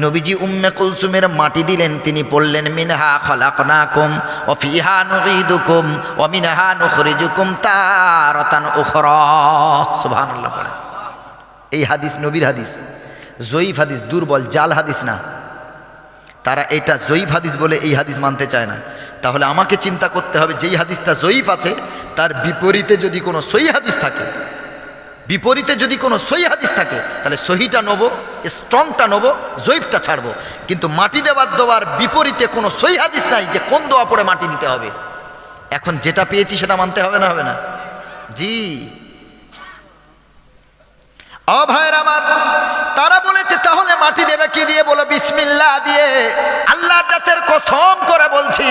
নবীজি উম্মে কুলসুমের মাটি দিলেন, তিনি পড়লেন মিনহা খালাকনাকুম ওয়া ফিহা নুঈদুকুম ওয়া মিনহা নুখরিজুকুম তারাতান উখরা। সুবহানাল্লাহ বলেন। এই হাদিস নবীর হাদিস, জয়ীফ হাদিস, দুর্বল জাল হাদিস না। তারা এটা জয়ীফ হাদিস বলে এই হাদিস মানতে চায় না। তাহলে আমাকে চিন্তা করতে হবে, যেই হাদিসটা জয়ীফ আছে তার বিপরীতে যদি কোনো সহি হাদিস থাকে, তাহলে সহিটা নেব, স্ট্রংটা নেব, জয়ীফটা ছাড়বো। কিন্তু মাটি দেওয়ার বিপরীতে কোনো সহি হাদিস নাই যে কোন দোয়া পড়ে মাটি দিতে হবে। এখন যেটা পেয়েছি সেটা মানতে হবে না, হবে না? জি। ও ভাইয়ের আমার, তারা বলেছে তাহলে মাটি দেবে কি দিয়ে? বলো বিসমিল্লাহ দিয়ে। আল্লাহ জাতের কসম করে বলছি,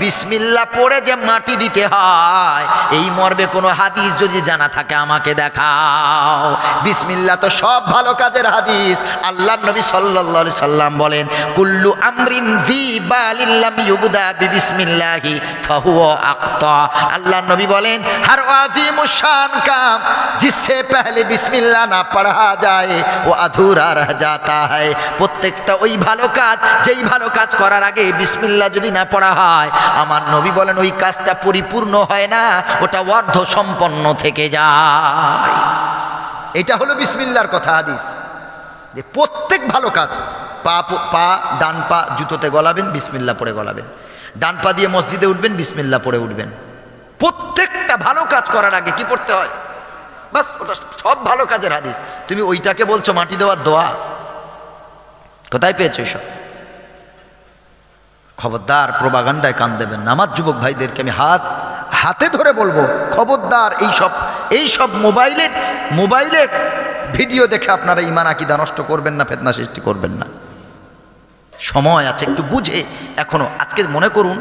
বিসমিল্লাহ পড়ে যে মাটি দিতে হয়, এই মর্মে কোনো হাদিস যদি জানা থাকে আমাকে দেখাও। বিসমিল্লাহ তো সব ভালো কাজের হাদিস। আল্লাহর নবী সাল্লাল্লাহু আলাইহি সাল্লাম বলেন, কুল্লু আমরিন যী বালিন লাম ইউবদা বিসমিল্লাহি ফাহুয়া আখতা। আল্লাহর নবী বলেন, হর আযীমুশ শান কাম জিসসে পহলে বিসমিল্লাহ না पढ़ा जाए वो अधूरा रह जाता है। হয়। প্রত্যেকটা ওই ভালো কাজ, যেই ভালো কাজ করার আগে বিসমিল্লাহ যদি না পড়া হয়, আমার নবী বলেন ওই কাজটা পরিপূর্ণ হয় না, ওটা অর্ধ সম্পন্ন থেকে যায়। এটা হলো বিসমিল্লাহর কথা। হাদিস যে প্রত্যেক ভালো কাজ, পা ডান পা জুতোতে গলাবেন, বিসমিল্লাহ পড়ে গলাবেন। ডান পা দিয়ে মসজিদে উঠবেন, বিসমিল্লাহ পড়ে উঠবেন। প্রত্যেকটা ভালো কাজ করার আগে কি পড়তে হয়? বাস, ওটা সব ভালো কাজের হাদিস। তুমি ওইটাকে বলছো মাটি দেওয়ার দোয়া? কোথায় পেয়েছো এসব? খবরদার প্রোপাগান্ডায় কান দেবেন না। আমার যুবক ভাইদেরকে আমি হাতে ধরে বলবো, খবরদার এইসব মোবাইলে ভিডিও দেখে আপনারা ঈমান আকীদা নষ্ট করবেন না, ফিতনা সৃষ্টি করবেন না। সময় আছে, একটু বুঝে। এখনো আজকে মনে করুন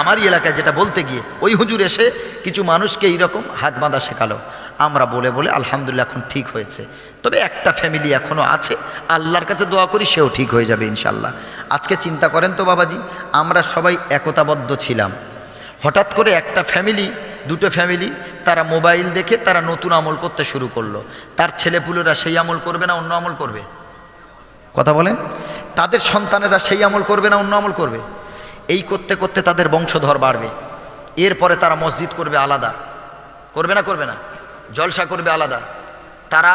আমারই এলাকায় যেটা বলতে গিয়ে ওই হুজুর এসে কিছু মানুষকে এইরকম হাত বাঁধা শেখালো। আমরা বলে আলহামদুলিল্লাহ এখন ঠিক হয়েছে। তবে একটা ফ্যামিলি এখনও আছে, আল্লাহর কাছে দোয়া করি সেও ঠিক হয়ে যাবে ইনশাল্লাহ। আজকে চিন্তা করেন তো বাবাজি, আমরা সবাই একতাবদ্ধ ছিলাম, হঠাৎ করে একটা ফ্যামিলি, দুটো ফ্যামিলি, তারা মোবাইল দেখে তারা নতুন আমল করতে শুরু করলো। তার ছেলেপুলেরা সেই আমল করবে না অন্য আমল করবে? কথা বলেন। তাদের সন্তানেরা সেই আমল করবে না অন্য আমল করবে? এই করতে করতে তাদের বংশধর বাড়বে। এরপরে তারা মসজিদ করবে আলাদা, করবে না? জলসা করবে আলাদা। তারা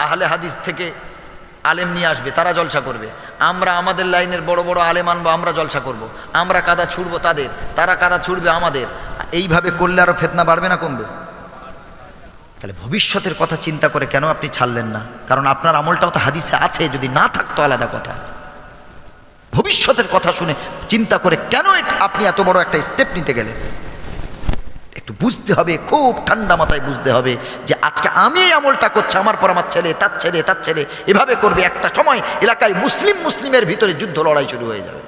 আহলে হাদিস থেকে আলেম নিয়ে আসবে, তারা জলসা করবে। আমরা আমাদের লাইনের বড় বড় আলেম আনবো, আমরা জলসা করব। আমরা কাদা ছুড়বো তাদের, তারা কাদা ছুড়বে আমাদের। এইভাবে করলে আরও ফিতনা বাড়বে না কমবে? তাহলে ভবিষ্যতের কথা চিন্তা করে কেন আপনি ছাড়লেন না? কারণ আপনার আমলটাও তো হাদিসে আছে, যদি না থাকতো আলাদা কথা। ভবিষ্যতের কথা শুনে চিন্তা করে কেন আপনি এত বড় একটা স্টেপ নিতে গেলেন? একটু বুঝতে হবে, খুব ঠান্ডা মাথায় বুঝতে হবে যে আজকে আমি এই আমলটা করছি, আমার পর আমার ছেলে, তার ছেলে এভাবে করবে। একটা সময় এলাকায় মুসলিমের ভিতরে যুদ্ধ লড়াই শুরু হয়ে যাবে।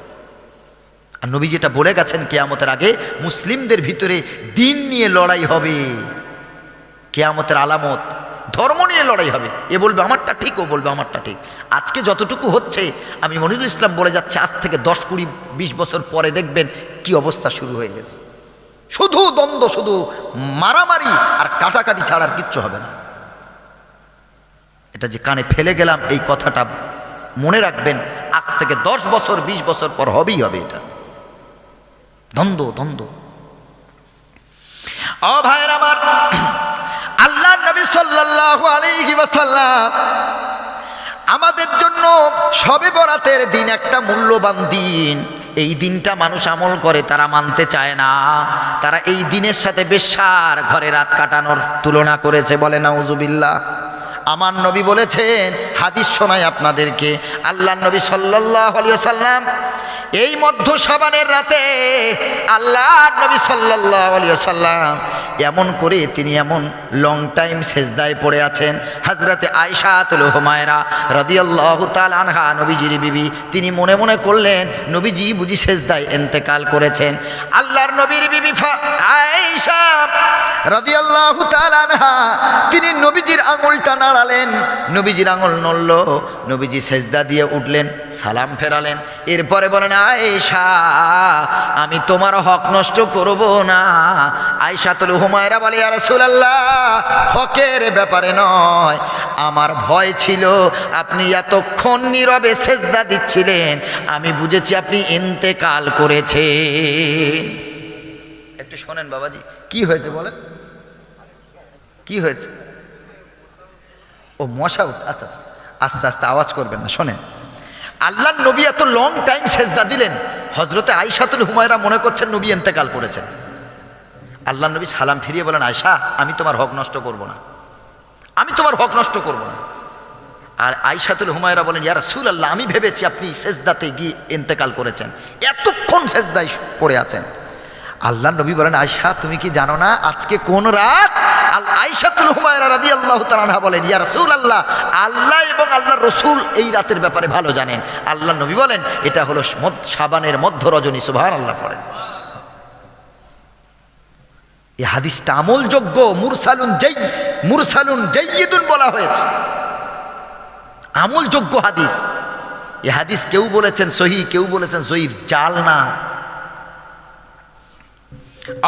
আর নবী যেটা বলে গেছেন, কিয়ামতের আগে মুসলিমদের ভিতরে দিন নিয়ে লড়াই হবে। কিয়ামতের আলামত, ধর্ম নিয়ে লড়াই হবে। এ বলবে আমারটা ঠিক, ও বলবে আমারটা ঠিক। আজকে যতটুকু হচ্ছে, আমি মনিরুল ইসলাম বলে যাচ্ছে, আজ থেকে 10, 20, 20 বছর পরে দেখবেন কি অবস্থা শুরু হয়ে গেছে। শুধু দ্বন্দ্ব, শুধু মারামারি আর কাটাকাটি ছাড়া আর কিচ্ছু হবে না। এটা যে কানে ফেলে গেলাম, এই কথাটা মনে রাখবেন। আজ থেকে 10 বছর 20 বছর পর হবেই হবে এটা দ্বন্দ্ব। ও ভাইয়ের আমার, আল্লাহ নবী সাল্লাল্লাহু আলাইহি ওয়াসাল্লাম আমাদের জন্য শবে বরাতের দিন একটা মূল্যবান দিন। এই দিনটা মানুষ আমল করে, তারা মানতে চায় না। তারা এই দিনের সাথে বেশ্যার ঘরে রাত কাটানোর তুলনা করেছে। বলে নাউজুবিল্লাহ। আমার নবী বলেছেন, হাদিস শোনাই আপনাদেরকে, আল্লাহ নবী সাল্লাল্লাহু আলাইহি ওয়াসাল্লাম এই মধ্য শাবানের রাতে আল্লাহ নবী সাল্লাল্লাহু আলাইহি ওয়াসাল্লাম এমন করে তিনি এমন লং টাইম সেজদায় পড়ে আছেন। হযরতে আয়েশাতুল হুমায়রা রাদিয়াল্লাহু তাআলা আনহা, নবীজির বিবি, তিনি মনে মনে করলেন নবীজি বুঝি সেজদায় ইন্তেকাল করেছেন। আল্লাহর নবীর বিবি আয়েশা রাদিয়াল্লাহু তাআলা আনহা তিনি নবীজির আঙুলটা নাড়ালেন, নবীজির আঙুল নড়ল, নবীজি সেজদা দিয়ে উঠলেন, সালাম ফেরালেন। এরপরে বলেন, আয়েশা আমি তোমার হক নষ্ট করব না। আয়েশাতুল হুমায়রা বলে, ইয়া রাসূলুল্লাহ, হকের ব্যাপারে নয়, আমার ভয় ছিল আপনি এতক্ষণ নীরবে সেজদা দিচ্ছিলেন, আমি বুঝেছি আপনি ইন্তেকাল করেছেন। একটু শোনেন বাবাজি, কি হয়েছে বলেন, কি হয়েছে? ও মশা আচ্ছা, আস্তে আস্তে আওয়াজ করবেন না, শোনেন। আল্লাহর নবী এত লং টাইম সেজদা দিলেন, হযরতে আয়েশাতুল হুমায়রা মনে করছেন নবী ইন্তেকাল করেছেন। আল্লাহ নবী সালাম ফিরিয়ে বলেন, আয়েশা আমি তোমার হক নষ্ট করব না, আমি তোমার হক নষ্ট করব না। আর আয়েশাতুল হুমায়রা বলেন, ইয়া রাসূলুল্লাহ, আমি ভেবেছি আপনি সেজদাতে গিয়ে ইন্তেকাল করেছেন, এতক্ষণ সেজদায় পড়ে আছেন। আল্লাহ নবী বলেন, আয়েশা তুমি কি জানো না আজকে কোন রাত? আয়েশাতুল হুমায়রা রাদিয়াল্লাহু তাআলা আনহা বলেন, ইয়া রাসূলুল্লাহ, আল্লাহ এবং আল্লাহর রাসূল এই রাতের ব্যাপারে ভালো জানেন। আল্লাহ নবী বলেন, এটা হলো শাবানের মধ্য রজনী। সুবহানাল্লাহ পড়েন। এই হাদিসটা আমলযোগ্য, মুরসালুন জাইয়্যিদুন বলা হয়েছে, আমলযোগ্য হাদিস। এই হাদিস কেউ বলেছেন সহিহ, কেউ বলেছেন জয়ীফ, জাল না।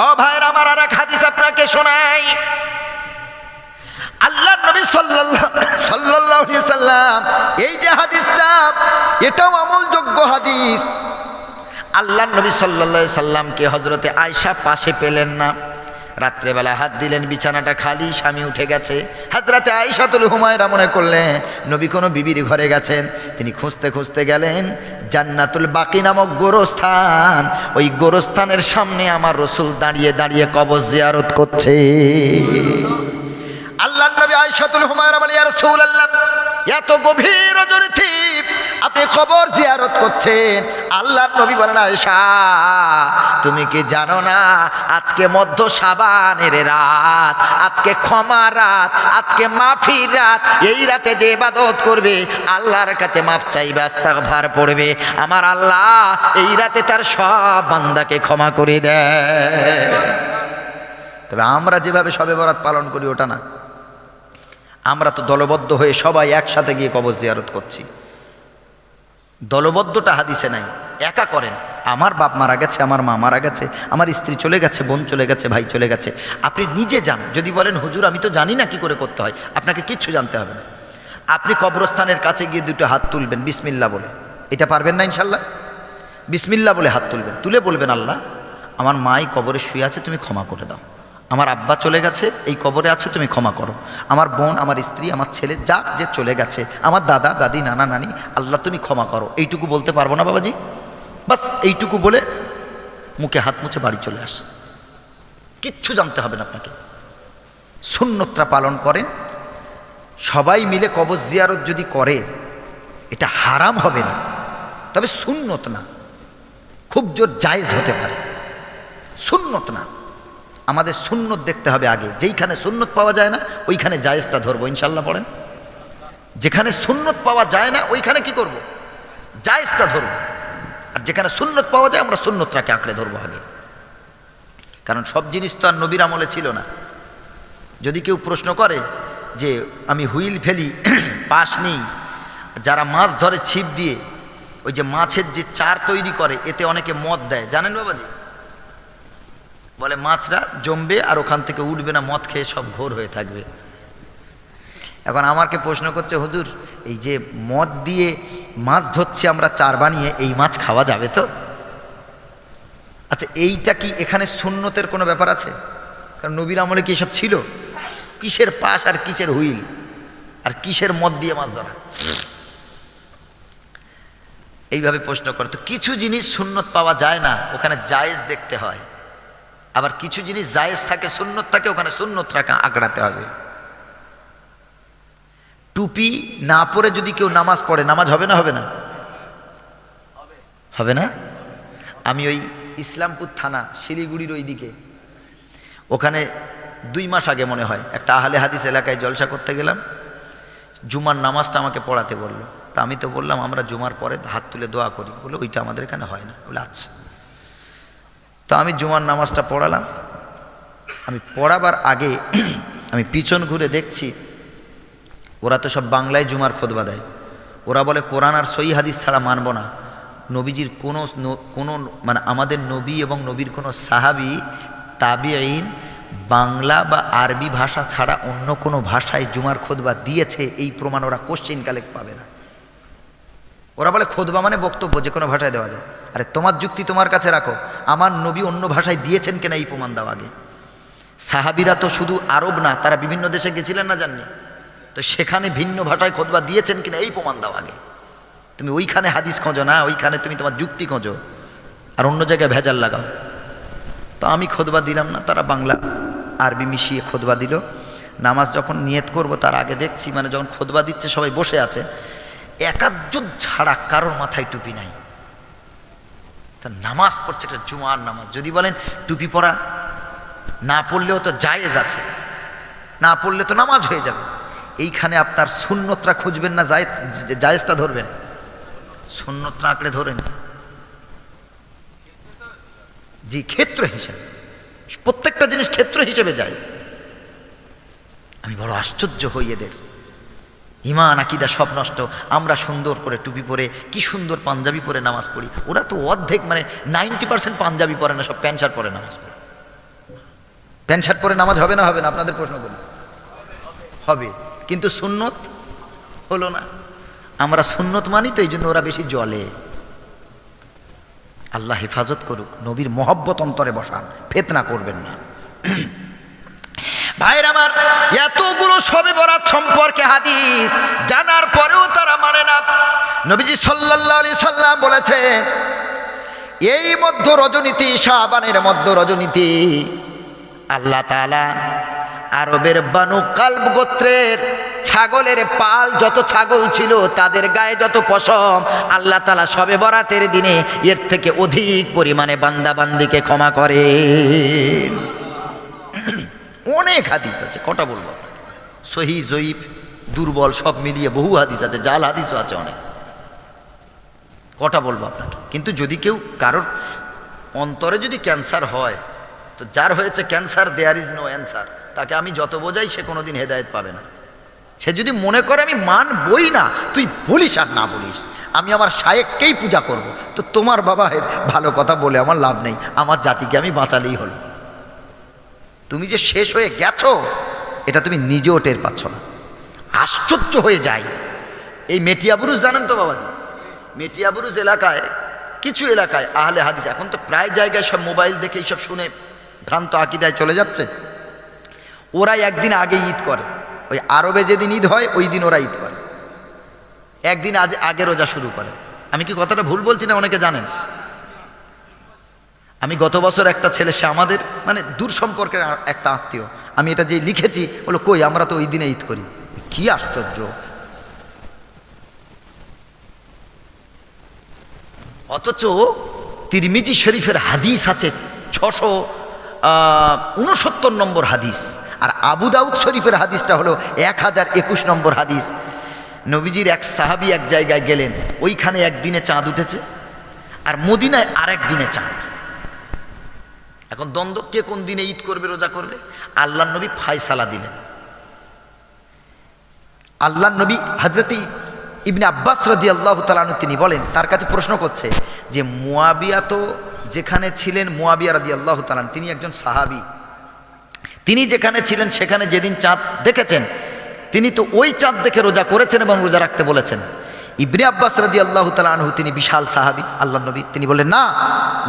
ও ভাইরা আমার, আর এক হাদিস আপনাকে শোনাই। আল্লাহর নবী সাল্লাল্লাহু আলাইহি আলাইহি সাল্লাম, এই যে হাদিসটা এটাও আমলযোগ্য হাদিস। আল্লাহর নবী সাল্লাল্লাহু আলাইহি সাল্লামকে হযরতে আয়েশা পাশে পেলেন না, রাত্রেবেলা হাত দিলেন, বিছানাটা খালি, স্বামী উঠে গেছে। হযরতে আয়েশাতুল হুমায়রা মনে করলেন নবী কোনো বিবির ঘরে গেছেন। তিনি খুঁজতে খুঁজতে গেলেন জান্নাতুল বাকি নামক গোরস্থান। ওই গোরস্থানের সামনে আমার রাসূল দাঁড়িয়ে দাঁড়িয়ে কবর জিয়ারত করছে। আল্লাহর নবী আয়েশাতুল হুমায়রা বলে, ইয়া রাসূলুল্লাহ, এত গভীর রজনীতে আপনি কবর জিয়ারত করছেন। আল্লাহর নবী বলেন, আয়েশা তুমি কি জানো না আজকে মধ্য শাবানের রাত, আজকে ক্ষমা রাত, আজকে মাফির রাত। এই রাতে যে ইবাদত করবে আল্লাহর কাছে মাফ চাইবে, ইস্তিগফার পড়বে, আমার আল্লাহ এই রাতে তার সব বান্দাকে ক্ষমা করে দেয়। তবে আমরা যেভাবে শবে বরাত পালন করি ওটা না, আমরা তো দলবদ্ধ হয়ে সবাই একসাথে গিয়ে কবর জিয়ারত করছি। দলবদ্ধটা হাদিসে নাই, একা করেন। আমার বাপ মারা গেছে, আমার মা মারা গেছে, আমার স্ত্রী চলে গেছে, বোন চলে গেছে, ভাই চলে গেছে, আপনি নিজে যান। যদি বলেন হুজুর আমি তো জানি না কি করে করতে হয়, আপনাকে কিচ্ছু জানতে হবে না। আপনি কবরস্থানের কাছে গিয়ে দুটো হাত তুলবেন বিসমিল্লাহ বলে। এটা পারবেন না ইনশাল্লাহ? বিসমিল্লাহ বলে হাত তুলবেন, তুলে বলবেন আল্লাহ আমার মাই কবরে শুয়ে আছে, তুমি ক্ষমা করে দাও। আমার আব্বা চলে গেছে, এই কবরে আছে, তুমি ক্ষমা করো। আমার বোন, আমার স্ত্রী, আমার ছেলে, যা যে চলে গেছে, আমার দাদা দাদি, নানা নানি, আল্লাহ তুমি ক্ষমা করো। এইটুকু বলতে পারবো না বাবাজি? বাস এইটুকু বলে মুখে হাত মুছে বাড়ি চলে আস, কিচ্ছু জানতে হবে না আপনাকে। সুন্নতটা পালন করেন, সবাই মিলে কবর জিয়ারত যদি করে এটা হারাম হবে না, তবে সুন্নত না, খুব জোর জায়েজ হতে পারে, সুন্নত না। আমাদের সুন্নত দেখতে হবে আগে। যেইখানে সুন্নত পাওয়া যায় না ওইখানে জায়েজটা ধরবো ইনশাল্লাহ। পড়েন, যেখানে সুন্নত পাওয়া যায় না ওইখানে কি করব? জায়েজটা ধরবো। আর যেখানে সুন্নত পাওয়া যায় আমরা সুন্নতটাকে আঁকড়ে ধরবো আগে, কারণ সব জিনিস তো আর নবীর আমলে ছিল না। যদি কেউ প্রশ্ন করে যে আমি হুইল ফেলি, পাশ নিই, যারা মাছ ধরে ছিপ দিয়ে, ওই যে মাছের যে চার তৈরি করে এতে অনেকে মদ দেয়, জানেন বাবাজি? বলে মাছরা জমবে আর ওখান থেকে উঠবে না, মদ খেয়ে সব ঘোর হয়ে থাকবে। এখন আমাকে প্রশ্ন করছে হুজুর এই যে মদ দিয়ে মাছ ধরছি আমরা চার বানিয়ে, এই মাছ খাওয়া যাবে তো? আচ্ছা এইটা কি এখানে সুন্নতের কোনো ব্যাপার আছে? কারণ নবীর আমলে কি এসব ছিল? কিসের পাশ আর কিসের হুইল আর কিসের মদ দিয়ে মাছ ধরা? এইভাবে প্রশ্ন করে। তো কিছু জিনিস সুন্নত পাওয়া যায় না, ওখানে জায়েজ দেখতে হয়। আবার কিছু জিনিস জায়েজ থাকে, সুন্নত থাকে, ওখানে সুন্নতটাকে আঁকড়াতে হবে। টুপি না পরে যদি কেউ নামাজ পড়ে, নামাজ হবে না? হবে না? হবে না? আমি ওই ইসলামপুর থানা শিলিগুড়ির ওই দিকে, ওখানে 2 মাস আগে মনে হয় একটা আহলে হাদিস এলাকায় জলসা করতে গেলাম। জুমার নামাজটা আমাকে পড়াতে বললো। তা আমি তো বললাম আমরা জুমার পরে হাত তুলে দোয়া করি। বলে ওইটা আমাদের এখানে হয় না। বলে আচ্ছা। তো আমি জুমার নামাজটা পড়ালাম। আমি পড়াবার আগে আমি পিছন ঘুরে দেখছি ওরা তো সব বাংলায় জুমার খুতবা দেয়। ওরা বলে কোরআন আর সহিহ হাদিস ছাড়া মানব না। নবীজির কোনো মানে আমাদের নবী এবং নবীর কোনো সাহাবী তাবিঈন বাংলা বা আরবি ভাষা ছাড়া অন্য কোনো ভাষায় জুমার খুতবা দিয়েছে এই প্রমাণ ওরা কোশ্চেন কালেক্ট পাবে না। ওরা বলে খুতবা মানে বক্তব্য, যে কোনো ভাষায় দেওয়া যায়। আরে তোমার যুক্তি তোমার কাছে রাখো, আমার নবী অন্য ভাষায় দিয়েছেন কিনা এই প্রমাণ দাও আগে। সাহাবীরা তো শুধু আরব না, তারা বিভিন্ন দেশে গেছিলেন না জাননি, তো সেখানে ভিন্ন ভাষায় খুতবা দিয়েছেন কিনা এই প্রমাণ দাও আগে। তুমি ওইখানে হাদিস খোঁজো না, ওইখানে তুমি তোমার যুক্তি খোঁজো আর অন্য জায়গায় ভেজাল লাগাও। তো আমি খুতবা দিলাম না, তারা বাংলা আরবি মিশিয়ে খুতবা দিল। নামাজ যখন নিয়ত করব তার আগে দেখছি মানে যখন খুতবা দিচ্ছে সবাই বসে আছে, একাধজন ছাড়া কারোর মাথায় টুপি নাই। তা নামাজ পড়ছে একটা জুমার নামাজ। যদি বলেন টুপি পরা না পড়লেও তো জায়েজ আছে, না পড়লে তো নামাজ হয়ে যাবে। এইখানে আপনার সুন্নতটা খুঁজবেন না জায়েজটা ধরবেন? সুন্নতটা আঁকড়ে ধরেন। জি, ক্ষেত্র হিসেবে প্রত্যেকটা জিনিস ক্ষেত্র হিসেবে যায়। আমি বড় আশ্চর্য হই এদের ইমান আকীদা সব নষ্ট। আমরা সুন্দর করে টুপি পরে কি সুন্দর পাঞ্জাবি পরে নামাজ পড়ি, ওরা তো অর্ধেক মানে 90% পাঞ্জাবি পরে না, সব প্যান্ট শার্ট পরে নামাজ পড়ে। প্যান্ট শার্ট পরে নামাজ হবে না? হবে না? আপনাদের প্রশ্ন করি। হবে, কিন্তু সুন্নত হলো না। আমরা সুন্নত মানি তো এই জন্য ওরা বেশি জ্বলে। আল্লাহ হেফাজত করুক, নবীর মহব্বত অন্তরে বসান, ফিতনা করবেন না। ভাইরা আমার, এতগুলো শবে বরাত সম্পর্কে হাদিস জানার পরেও তারা মানে না। নবীজি সাল্লাল্লাহু আলাইহি সাল্লাম বলেছেন, এই মধ্য রজনীতি, শাবানের মধ্য রজনীতি আল্লাহ তাআলা আরবের বানু কালব গোত্রের ছাগলের পাল, যত ছাগল ছিল তাদের গায়ে যত পশম, আল্লাহ তাআলা শবে বরাতের দিনে এর থেকে অধিক পরিমাণে বান্দা বান্দিকে ক্ষমা করেন। অনেক হাদিস আছে, কটা বলবো, সহিহ জয়ীফ দুর্বল সব মিলিয়ে বহু হাদিস আছে, জাল হাদিসও আছে অনেক, কটা বলবো আপনাকে। কিন্তু যদি কেউ কারোর অন্তরে যদি ক্যান্সার হয়, তো যার হয়েছে cancer, there is no answer, তাকে আমি যত বোঝাই সে কোনোদিন হেদায়েত পাবে না। সে যদি মনে করে আমি মানবই না, তুই বলিস আর না বলিস, আমি আমার শায়েককেই পূজা করব, তো তোমার বাবা ভালো কথা বলে আমার লাভ নেই, আমার জাতিকে আমি বাঁচালেই হলো। তুমি যে শেষ হয়ে গেছো এটা তুমি নিজেও টের পাচ্ছ না। আশ্চর্য হয়ে যায়। এই মেটিয়াবুরুজ জানেন তো বাবাজি, মেটিয়াবুরুজ এলাকায়, কিছু এলাকায় আহলে হাদিস, এখন তো প্রায় জায়গায় সব মোবাইল দেখে এইসব শুনে ভ্রান্ত আকিদায় চলে যাচ্ছে। ওরা একদিন আগে ঈদ করে, ওই আরবে যেদিন ঈদ হয় ওই দিন ওরা ঈদ করে, একদিন আগে রোজা শুরু করে। আমি কি কথাটা ভুল বলছি না? অনেকে জানেন। আমি গত বছর একটা ছেলে, সে আমাদের মানে দূর সম্পর্কের একটা আত্মীয়, আমি এটা যে লিখেছি বলো কই আমরা তো ওই দিনে ঈদ করি। কি আশ্চর্য! অথচ তিরমিজি শরীফের হাদিস আছে 669 নম্বর হাদিস, আর আবু দাউদ শরীফের হাদিসটা হলো 1021 নম্বর হাদিস। নবীজির এক সাহাবী এক জায়গায় গেলেন, ওইখানে একদিনে চাঁদ উঠেছে আর মদিনায় আরেক দিনে চাঁদ। এখন দ্বন্দ্ব, কে কোন দিনে ঈদ করবে, রোজা করবে। আল্লাহর নবী ফায়সালা দিলেন। আল্লাহর নবী হযরত ইবনে আব্বাস রাদিয়াল্লাহু তাআলা আনহু তিনি বলেন, তার কাছে প্রশ্ন করছে যে মুয়াবিয়া তো যেখানে ছিলেন, মুয়াবিয়া রাদিয়াল্লাহু তাআলা তিনি একজন সাহাবী, তিনি যেখানে ছিলেন সেখানে যেদিন চাঁদ দেখেছেন তিনি তো ওই চাঁদ দেখে রোজা করেছেন এবং রোজা রাখতে বলেছেন। ইবনে আব্বাস রাদিয়াল্লাহু তাআলা আনহু তিনি বিশাল সাহাবী, আল্লাহর নবী তিনি বললেন না,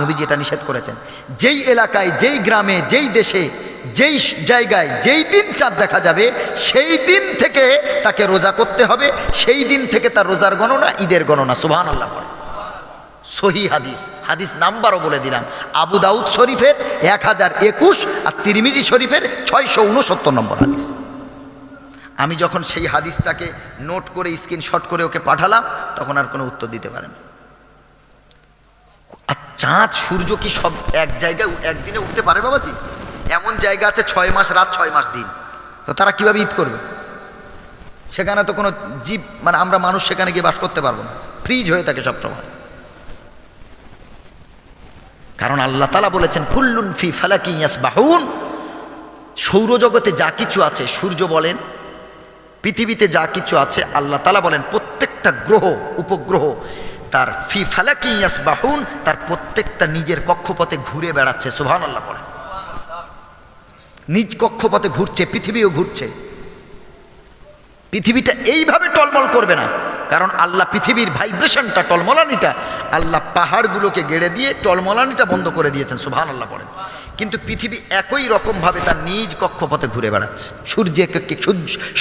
নবী যেটা নিষেধ করেছেন, যেই এলাকায়, যেই গ্রামে, যেই দেশে, যেই জায়গায় যেই দিন চাঁদ দেখা যাবে সেই দিন থেকে তাকে রোজা করতে হবে, সেই দিন থেকে তার রোজার গণনা ঈদের গণনা। সুবহানাল্লাহ। সহিহ হাদিস, হাদিস নাম্বারও বলে দিলাম, আবু দাউদ শরীফের 1021 আর তিরমিজি শরীফের 669 নম্বর হাদিস। আমি যখন সেই হাদিসটাকে নোট করে স্ক্রিনশট করে ওকে পাঠালাম, তখন আর কোনো উত্তর দিতে পারেন। আর চাঁদ সূর্য কি সব এক জায়গায় একদিনে উঠতে পারে বাবাজি? এমন জায়গা আছে 6 মাস রাত 6 মাস দিন, তো তারা কিভাবে ঈদ করবে? সেখানে তো কোনো জীব, মানে আমরা মানুষ সেখানে গিয়ে বাস করতে পারবো না, ফ্রিজ হয়ে থাকে সবসময়। কারণ আল্লাহ তাআলা বলেছেন কুল্লুন ফি ফালাকিন ইয়াসবাহুন, সৌরজগতে যা কিছু আছে, সূর্য বলেন, পৃথিবীতে যা কিছু আছে, আল্লাহ তাআলা বলেন প্রত্যেকটা গ্রহ উপগ্রহ তার ফি ফালাকিন ইয়াসবাহুন, তার প্রত্যেকটা নিজের কক্ষপথে ঘুরে বেড়াচ্ছে। সুবহানাল্লাহ বলেন। নিজ কক্ষপথে ঘুরছে, পৃথিবীও ঘুরছে। পৃথিবীটা এইভাবে টলমল করবে না, কারণ আল্লাহ পৃথিবীর ভাইব্রেশনটা, টলমলানিটা আল্লাহ পাহাড়গুলোকে গেড়ে দিয়ে টলমলানিটা বন্ধ করে দিয়েছেন। সুবহানাল্লাহ বলেন। কিন্তু পৃথিবী একই রকমভাবে তার নিজ কক্ষপথে ঘুরে বেড়াচ্ছে,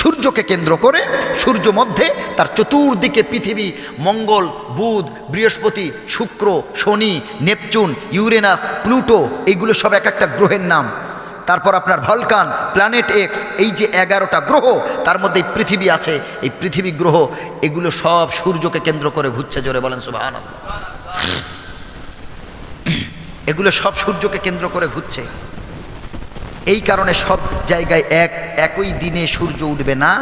সূর্যকে কেন্দ্র করে। সূর্য মধ্যে, তার চতুর্দিকে পৃথিবী, মঙ্গল, বুধ, বৃহস্পতি, শুক্র, শনি, নেপচুন, ইউরেনাস, প্লুটো, এইগুলো সব এক একটা গ্রহের নাম। তারপর আপনার ভলকান, প্ল্যানেট এক্স, এই যে 11টা গ্রহ, তার মধ্যে পৃথিবী আছে। এই পৃথিবী গ্রহ এগুলো সব সূর্যকে কেন্দ্র করে ঘুরছে। জোরে বলেন সুবহানাল্লাহ। এগুলো সব সূর্যকে কেন্দ্র করে ঘুরছে। এই কারণে সব জায়গায় একই দিনে সূর্য উঠবে না,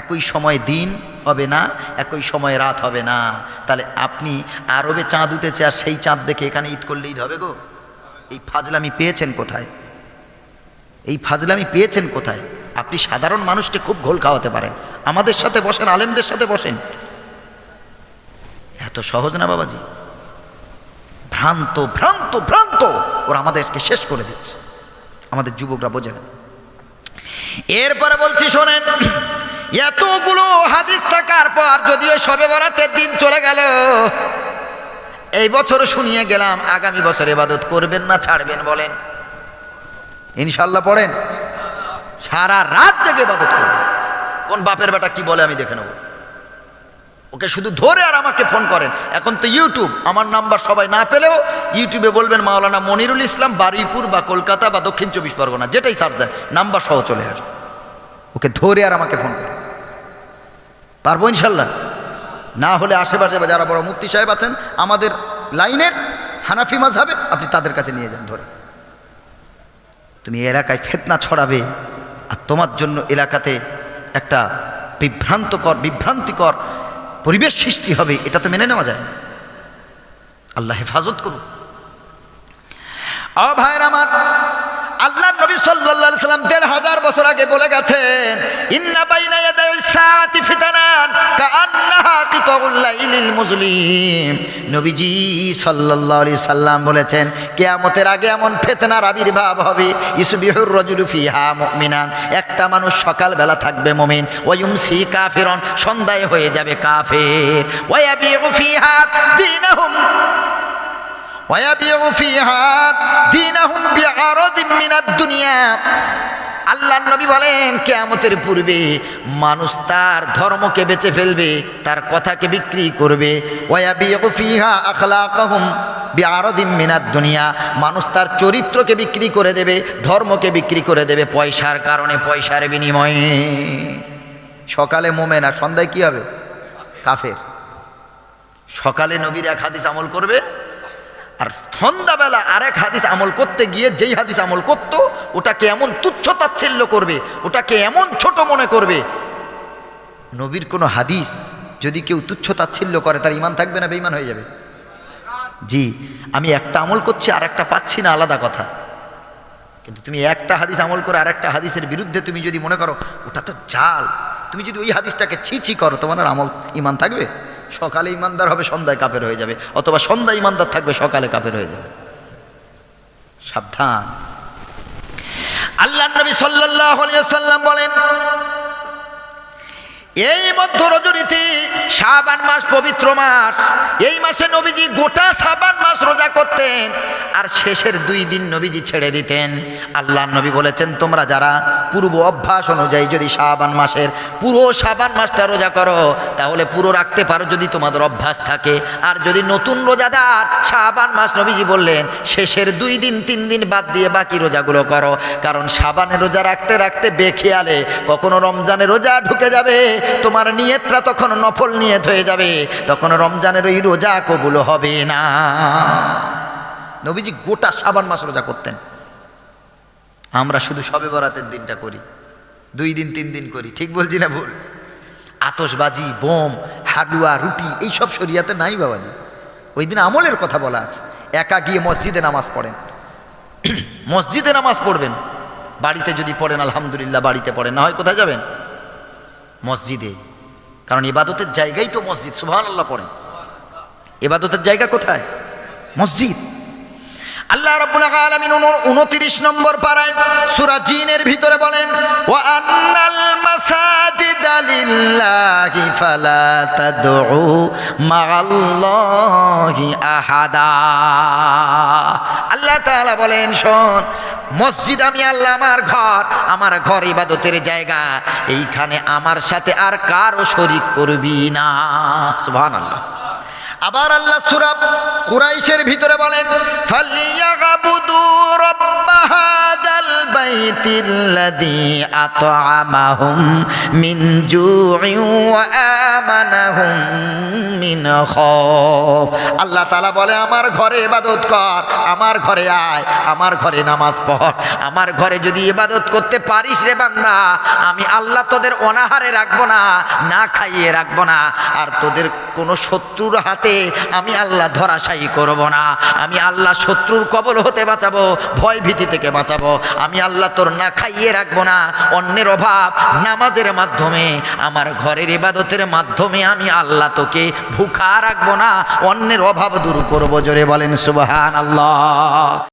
একই সময় দিন হবে না, একই সময় রাত হবে না। তাহলে আপনি আরবে চাঁদ উঠেছে আর সেই চাঁদ দেখে এখানে ঈদ করলে ঈদ হবে গো? এই ফাজলামি পেয়েছেন কোথায়? এই ফাজলামি পেয়েছেন কোথায়? আপনি সাধারণ মানুষকে খুব ঘোল খাওয়াতে পারেন, আমাদের সাথে বসেন, আলেমদের সাথে বসেন, এত সহজ না বাবাজি। ভ্রান্ত ভ্রান্ত ভ্রান্ত, ওরা আমাদেরকে শেষ করে দিচ্ছে, আমাদের যুবকরা বোঝে না। এরপরে বলছি শোনেন, এতগুলো হাদিস থাকার পর যদিও শবে বরাতের দিন চলে গেল, এই বছর শুনিয়ে গেলাম, আগামী বছর ইবাদত করবেন না ছাড়বেন বলেন? ইনশাল্লাহ পড়েন, সারা রাত জেগে ইবাদত করবেন। কোন বাপের বেটা কি বলে আমি দেখে নেব, ওকে শুধু ধরে আর আমাকে ফোন করেন। এখন তো ইউটিউব, আমার নাম্বার সবাই না পেলেও ইউটিউবে বলবেন মাওলানা মনিরুল ইসলাম, বারুইপুর বা কলকাতা বা দক্ষিণ 24 পরগনা, যেটাই সার্চ দেন নাম্বার সহ চলে আসবে। ওকে ধরে আর আমাকে ফোন করেন, পারবো ইনশাল্লাহ। না হলে আশেপাশে যারা বড় মুফতি সাহেব আছেন আমাদের লাইনের হানাফি মাযহাবের, আপনি তাদের কাছে নিয়ে যান ধরে। তুমি এলাকায় ফিতনা ছড়াবে আর তোমার জন্য এলাকাতে একটা বিভ্রান্তিকর পরিবেশ সৃষ্টি হবে, এটা তো মেনে নেওয়া যায় না। আল্লাহ হেফাজত করুন। ও ভাইরা আমার, আল্লাহ নবী সাল্লাল্লাহু আলাইহি সাল্লাম ১৫০০ বছর আগে বলে গেছেন, ইন্না বাইনা ইয়াদাই সাআতি ফিতানান কাআন্নাহা কিতাউল লাইলিল মুজলিম। নবীজি সাল্লাল্লাহু আলাইহি সাল্লাম বলেছেন, কিয়ামতের আগে এমন ফিতনার আবির্ভাব হবে, ইসবিহুর রাজুলু ফিহা মুমিনান, একটা মানুষ সকালবেলা থাকবে মুমিন, ওয়া ইউমসি কাফিরন, সন্ধ্যায় হয়ে যাবে কাফের, ওয়া ইয়াবিউ ফিহা দীনাহুম ওয়ায়াবিউ ফিহা দীনাহুম বিআরাদিন মিনাদ দুনিয়া। আল্লাহর নবী বলেন, কিয়ামতের পূর্বে মানুষ তার ধর্মকে বেচে ফেলবে, তার কথাকে বিক্রি করবে। ওয়ায়াবিউ ফিহা আখলাকাহুম বিআরাদিন মিনাদ দুনিয়া, মানুষ তার চরিত্রকে বিক্রি করে দেবে, ধর্মকে বিক্রি করে দেবে পয়সার কারণে, পয়সার বিনিময়ে। সকালে মুমিন আর সন্ধ্যায় কি হবে? কাফের। সকালে নবীর এক হাদিস আমল করবে, আর সন্ধ্যাবেলা আরেক হাদিস আমল করতে গিয়ে যেই হাদিস আমল করতো ওটাকে এমন তুচ্ছ তাচ্ছিল্য করবে, ওটাকে এমন ছোট মনে করবে। নবীর কোনো হাদিস যদি কেউ তুচ্ছ তাচ্ছিল্য করে, তার ঈমান থাকবে না, বেঈমান হয়ে যাবে। জি, আমি একটা আমল করছি আর একটা পাচ্ছি না, আলাদা কথা। কিন্তু তুমি একটা হাদিস আমল করে আর একটা হাদিসের বিরুদ্ধে তুমি যদি মনে করো ওটা তো জাল, তুমি যদি ওই হাদিসটাকে ছি করো, তোমার আর আমল ঈমান থাকবে? সকালে ইমানদার হবে, সন্ধ্যায় কাফের হয়ে যাবে, অথবা সন্ধ্যায় ইমানদার থাকবে, সকালে কাফের হয়ে যাবে। সাবধান। আল্লাহর নবী সাল্লাল্লাহু আলাইহি ওয়াসাল্লাম বলেন, এই মধ্য রজনীতে শাবান মাস পবিত্র মাস, এই মাসে নবীজি গোটা শাবান মাস রোজা করতেন আর শেষের 2 দিন নবীজি ছেড়ে দিতেন। আল্লাহর নবী বলেছেন, তোমরা যারা পূর্ব অভ্যাস অনুযায়ী যদি শাবান মাসের পুরো শাবান মাসটা রোজা করো, তাহলে পুরো রাখতে পারো যদি তোমাদের অভ্যাস থাকে। আর যদি নতুন রোজাদার, শাবান মাস নবীজি বললেন শেষের 2 দিন 3 দিন বাদ দিয়ে বাকি রোজাগুলো করো, কারণ শাবানের রোজা রাখতে রাখতে বেখেয়ালে কখনো রমজানের রোজা ঢুকে যাবে, তোমার নিয়তটা তখন নফল নিয়ত হয়ে যাবে, তখন রমজানের ওই রোজা কবুল হবে না। নবীজি গোটা শাবান মাস রোজা করতেন। আমরা শুধু শবে বরাতের দিনটা করি, 2 দিন 3 দিন করি। ঠিক বলছি না ভুল? আতশবাজি, বোম, হালুয়া, রুটি এইসব শরিয়াতে নাই বাবাজি। ওই দিন আমলের কথা বলা আছে। একা গিয়ে মসজিদে নামাজ পড়েন, মসজিদে নামাজ পড়বেন। বাড়িতে যদি পড়েন আলহামদুলিল্লাহ, বাড়িতে পড়েন, না হয় কোথায় যাবেন? মসজিদে। কারণ ইবাদতের জায়গাই তো মসজিদ। সুবহানাল্লাহ পড়েন। ইবাদতের জায়গা কোথায়? মসজিদ। আল্লাহ রাব্বুল আলামিন 29 নম্বর পারায় সূরা জিনের ভিতরে বলেন, ওয়া আন্নাল মাসাজিদা লিল্লাহি ফালা তাদউ মাআল্লাহি আহাদা। আল্লাহ তাআলা বলেন, শোন, মসজিদ আমি আল্লাহ, আমার ঘর ইবাদতের জায়গা, এইখানে আমার সাথে আর কারো শরীক করবি না। সুবহানাল্লাহ। আবার আল্লাহ সূরা কুরাইশের ভিতরে বলেন, ফালিয়াবুদু রাব্ব হাদাল বাইতিল্লাযী আত'আমাহুম মিন জু'ইন ওয়া আমানাহুম মিন খাউফ। আল্লাহ তাআলা বলে, আমার ঘরে ইবাদত কর, আমার ঘরে আয়, আমার ঘরে নামাজ পড়। আমার ঘরে যদি ইবাদত করতে পারিস রে বান্দা, আমি আল্লাহ তোদের অনাহারে রাখবো না, না খাইয়ে রাখবো না, আর তোদের কোনো শত্রুর হাতে আমি আল্লাহ ধরাশায়ী করব না। আমি আল্লাহ শত্রুর কবল হতে বাঁচাবো, ভয় ভীতি থেকে বাঁচাবো। আমি আল্লাহ তোর না খাইয়ে রাখবো না, অন্যের অভাব নামাজের মাধ্যমে, আমার ঘরের ইবাদতের মাধ্যমে আমি আল্লাহ তোকে ভুখা রাখবো না, অন্যের অভাব দূর করবো। জোরে বলেন সুবহানাল্লাহ।